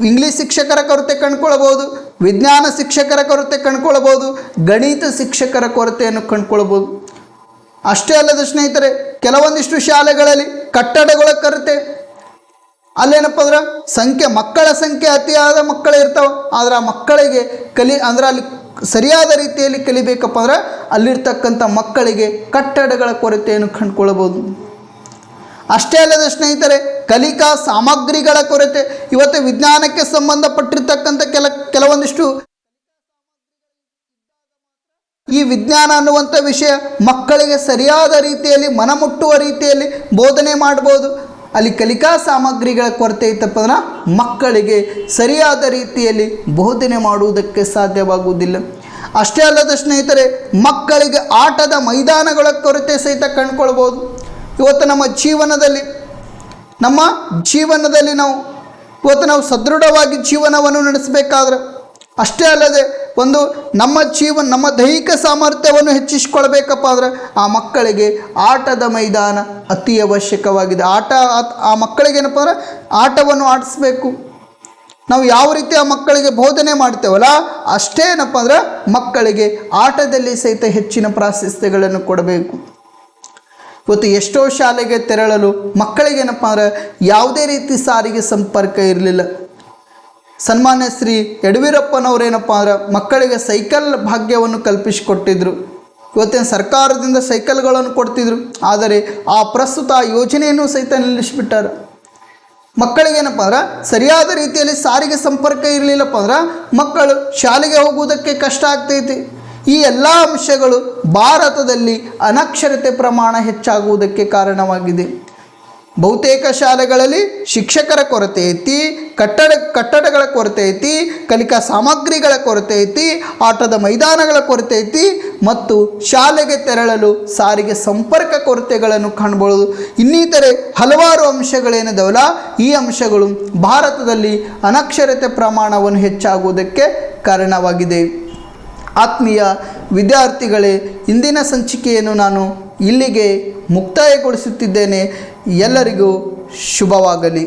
ಇಂಗ್ಲೀಷ್ ಶಿಕ್ಷಕರ ಕೊರತೆ ಕಂಡುಕೊಳ್ಬೋದು, ವಿಜ್ಞಾನ ಶಿಕ್ಷಕರ ಕೊರತೆ ಕಂಡುಕೊಳ್ಬೋದು, ಗಣಿತ ಶಿಕ್ಷಕರ ಕೊರತೆಯನ್ನು ಕಂಡುಕೊಳ್ಬೋದು. ಅಷ್ಟೇ ಅಲ್ಲದೆ ಸ್ನೇಹಿತರೆ ಕೆಲವೊಂದಿಷ್ಟು ಶಾಲೆಗಳಲ್ಲಿ ಕಟ್ಟಡಗಳ ಕೊರತೆ. ಅಲ್ಲೇನಪ್ಪ ಅಂದ್ರೆ ಮಕ್ಕಳ ಸಂಖ್ಯೆ ಅತಿಯಾದ ಮಕ್ಕಳು ಇರ್ತಾವೆ. ಆದರೆ ಆ ಮಕ್ಕಳಿಗೆ ಅಲ್ಲಿ ಸರಿಯಾದ ರೀತಿಯಲ್ಲಿ ಕಲಿಬೇಕಪ್ಪ ಅಂದ್ರೆ ಅಲ್ಲಿರ್ತಕ್ಕಂಥ ಮಕ್ಕಳಿಗೆ ಕಟ್ಟಡಗಳ ಕೊರತೆಯನ್ನು ಕಂಡುಕೊಳ್ಬೋದು. ಅಷ್ಟೇ ಅಲ್ಲದೆ ಸ್ನೇಹಿತರೆ ಕಲಿಕಾ ಸಾಮಗ್ರಿಗಳ ಕೊರತೆ. ಇವತ್ತು ವಿಜ್ಞಾನಕ್ಕೆ ಸಂಬಂಧಪಟ್ಟಿರ್ತಕ್ಕಂಥ ಕೆಲವೊಂದಿಷ್ಟು ಈ ವಿಜ್ಞಾನ ಅನ್ನುವಂಥ ವಿಷಯ ಮಕ್ಕಳಿಗೆ ಸರಿಯಾದ ರೀತಿಯಲ್ಲಿ ಮನಮುಟ್ಟುವ ರೀತಿಯಲ್ಲಿ ಬೋಧನೆ ಮಾಡ್ಬೋದು. ಅಲ್ಲಿ ಕಲಿಕಾ ಸಾಮಗ್ರಿಗಳ ಕೊರತೆ ಇತ್ತಪ್ಪ ಅಂದ್ರೆ ಮಕ್ಕಳಿಗೆ ಸರಿಯಾದ ರೀತಿಯಲ್ಲಿ ಬೋಧನೆ ಮಾಡುವುದಕ್ಕೆ ಸಾಧ್ಯವಾಗುವುದಿಲ್ಲ. ಅಷ್ಟೇ ಅಲ್ಲದೆ ಸ್ನೇಹಿತರೆ ಮಕ್ಕಳಿಗೆ ಆಟದ ಮೈದಾನಗಳ ಕೊರತೆ ಸಹಿತ ಕಂಡುಕೊಳ್ಬೋದು. ಇವತ್ತು ನಮ್ಮ ಜೀವನದಲ್ಲಿ ನಾವು ಸದೃಢವಾಗಿ ಜೀವನವನ್ನು ನಡೆಸಬೇಕಾದ್ರೆ ಅಷ್ಟೇ ಅಲ್ಲದೆ ನಮ್ಮ ದೈಹಿಕ ಸಾಮರ್ಥ್ಯವನ್ನು ಹೆಚ್ಚಿಸಿಕೊಳ್ಬೇಕಪ್ಪ ಅಂದ್ರೆ ಆ ಮಕ್ಕಳಿಗೆ ಆಟದ ಮೈದಾನ ಅತಿ ಅವಶ್ಯಕವಾಗಿದೆ. ಆ ಮಕ್ಕಳಿಗೆ ಏನಪ್ಪ ಅಂದ್ರೆ ಆಟವನ್ನು ಆಡಿಸ್ಬೇಕು. ನಾವು ಯಾವ ರೀತಿ ಆ ಮಕ್ಕಳಿಗೆ ಬೋಧನೆ ಮಾಡ್ತೇವಲ್ಲ ಅಷ್ಟೇ ಏನಪ್ಪ ಅಂದ್ರೆ ಮಕ್ಕಳಿಗೆ ಆಟದಲ್ಲಿ ಸಹಿತ ಹೆಚ್ಚಿನ ಪ್ರಾಶಸ್ತ್ಯಗಳನ್ನು ಕೊಡಬೇಕು. ಇವತ್ತು ಎಷ್ಟೋ ಶಾಲೆಗೆ ತೆರಳಲು ಮಕ್ಕಳಿಗೇನಪ್ಪ ಅಂದ್ರೆ ಯಾವುದೇ ರೀತಿ ಸಾರಿಗೆ ಸಂಪರ್ಕ ಇರಲಿಲ್ಲ. ಸನ್ಮಾನ್ಯ ಶ್ರೀ ಯಡಿಯೂರಪ್ಪನವರೇನಪ್ಪ ಅಂದ್ರೆ ಮಕ್ಕಳಿಗೆ ಸೈಕಲ್ ಭಾಗ್ಯವನ್ನು ಕಲ್ಪಿಸಿಕೊಟ್ಟಿದ್ರು. ಇವತ್ತೇನು ಸರ್ಕಾರದಿಂದ ಸೈಕಲ್ಗಳನ್ನು ಕೊಡ್ತಿದ್ರು, ಆದರೆ ಆ ಪ್ರಸ್ತುತ ಯೋಜನೆಯನ್ನು ಸಹಿತ ನಿಲ್ಲಿಸಿಬಿಟ್ಟಾರೆ. ಮಕ್ಕಳಿಗೇನಪ್ಪ ಅಂದ್ರೆ ಸರಿಯಾದ ರೀತಿಯಲ್ಲಿ ಸಾರಿಗೆ ಸಂಪರ್ಕ ಇರಲಿಲ್ಲಪ್ಪ ಅಂದ್ರೆ ಮಕ್ಕಳು ಶಾಲೆಗೆ ಹೋಗುವುದಕ್ಕೆ ಕಷ್ಟ ಆಗ್ತೈತಿ. ಈ ಎಲ್ಲ ಅಂಶಗಳು ಭಾರತದಲ್ಲಿ ಅನಕ್ಷರತೆ ಪ್ರಮಾಣ ಹೆಚ್ಚಾಗುವುದಕ್ಕೆ ಕಾರಣವಾಗಿದೆ. ಬಹುತೇಕ ಶಾಲೆಗಳಲ್ಲಿ ಶಿಕ್ಷಕರ ಕೊರತೆ ಐತಿ, ಕಟ್ಟಡಗಳ ಕೊರತೆ ಐತಿ, ಕಲಿಕಾ ಸಾಮಗ್ರಿಗಳ ಕೊರತೆ ಐತಿ, ಆಟದ ಮೈದಾನಗಳ ಕೊರತೆ ಐತಿ ಮತ್ತು ಶಾಲೆಗೆ ತೆರಳಲು ಸಾರಿಗೆ ಸಂಪರ್ಕ ಕೊರತೆಗಳನ್ನು ಕಾಣಬಹುದು. ಇನ್ನಿತರೆ ಹಲವಾರು ಅಂಶಗಳೇನಿದಾವಲ್ಲ ಈ ಅಂಶಗಳು ಭಾರತದಲ್ಲಿ ಅನಕ್ಷರತೆ ಪ್ರಮಾಣವನ್ನು ಹೆಚ್ಚಾಗುವುದಕ್ಕೆ ಕಾರಣವಾಗಿದೆ. ಆತ್ಮೀಯ ವಿದ್ಯಾರ್ಥಿಗಳೇ, ಇಂದಿನ ಸಂಚಿಕೆಯನ್ನು ನಾನು ಇಲ್ಲಿಗೆ ಮುಕ್ತಾಯಗೊಳಿಸುತ್ತಿದ್ದೇನೆ. ಎಲ್ಲರಿಗೂ ಶುಭವಾಗಲಿ.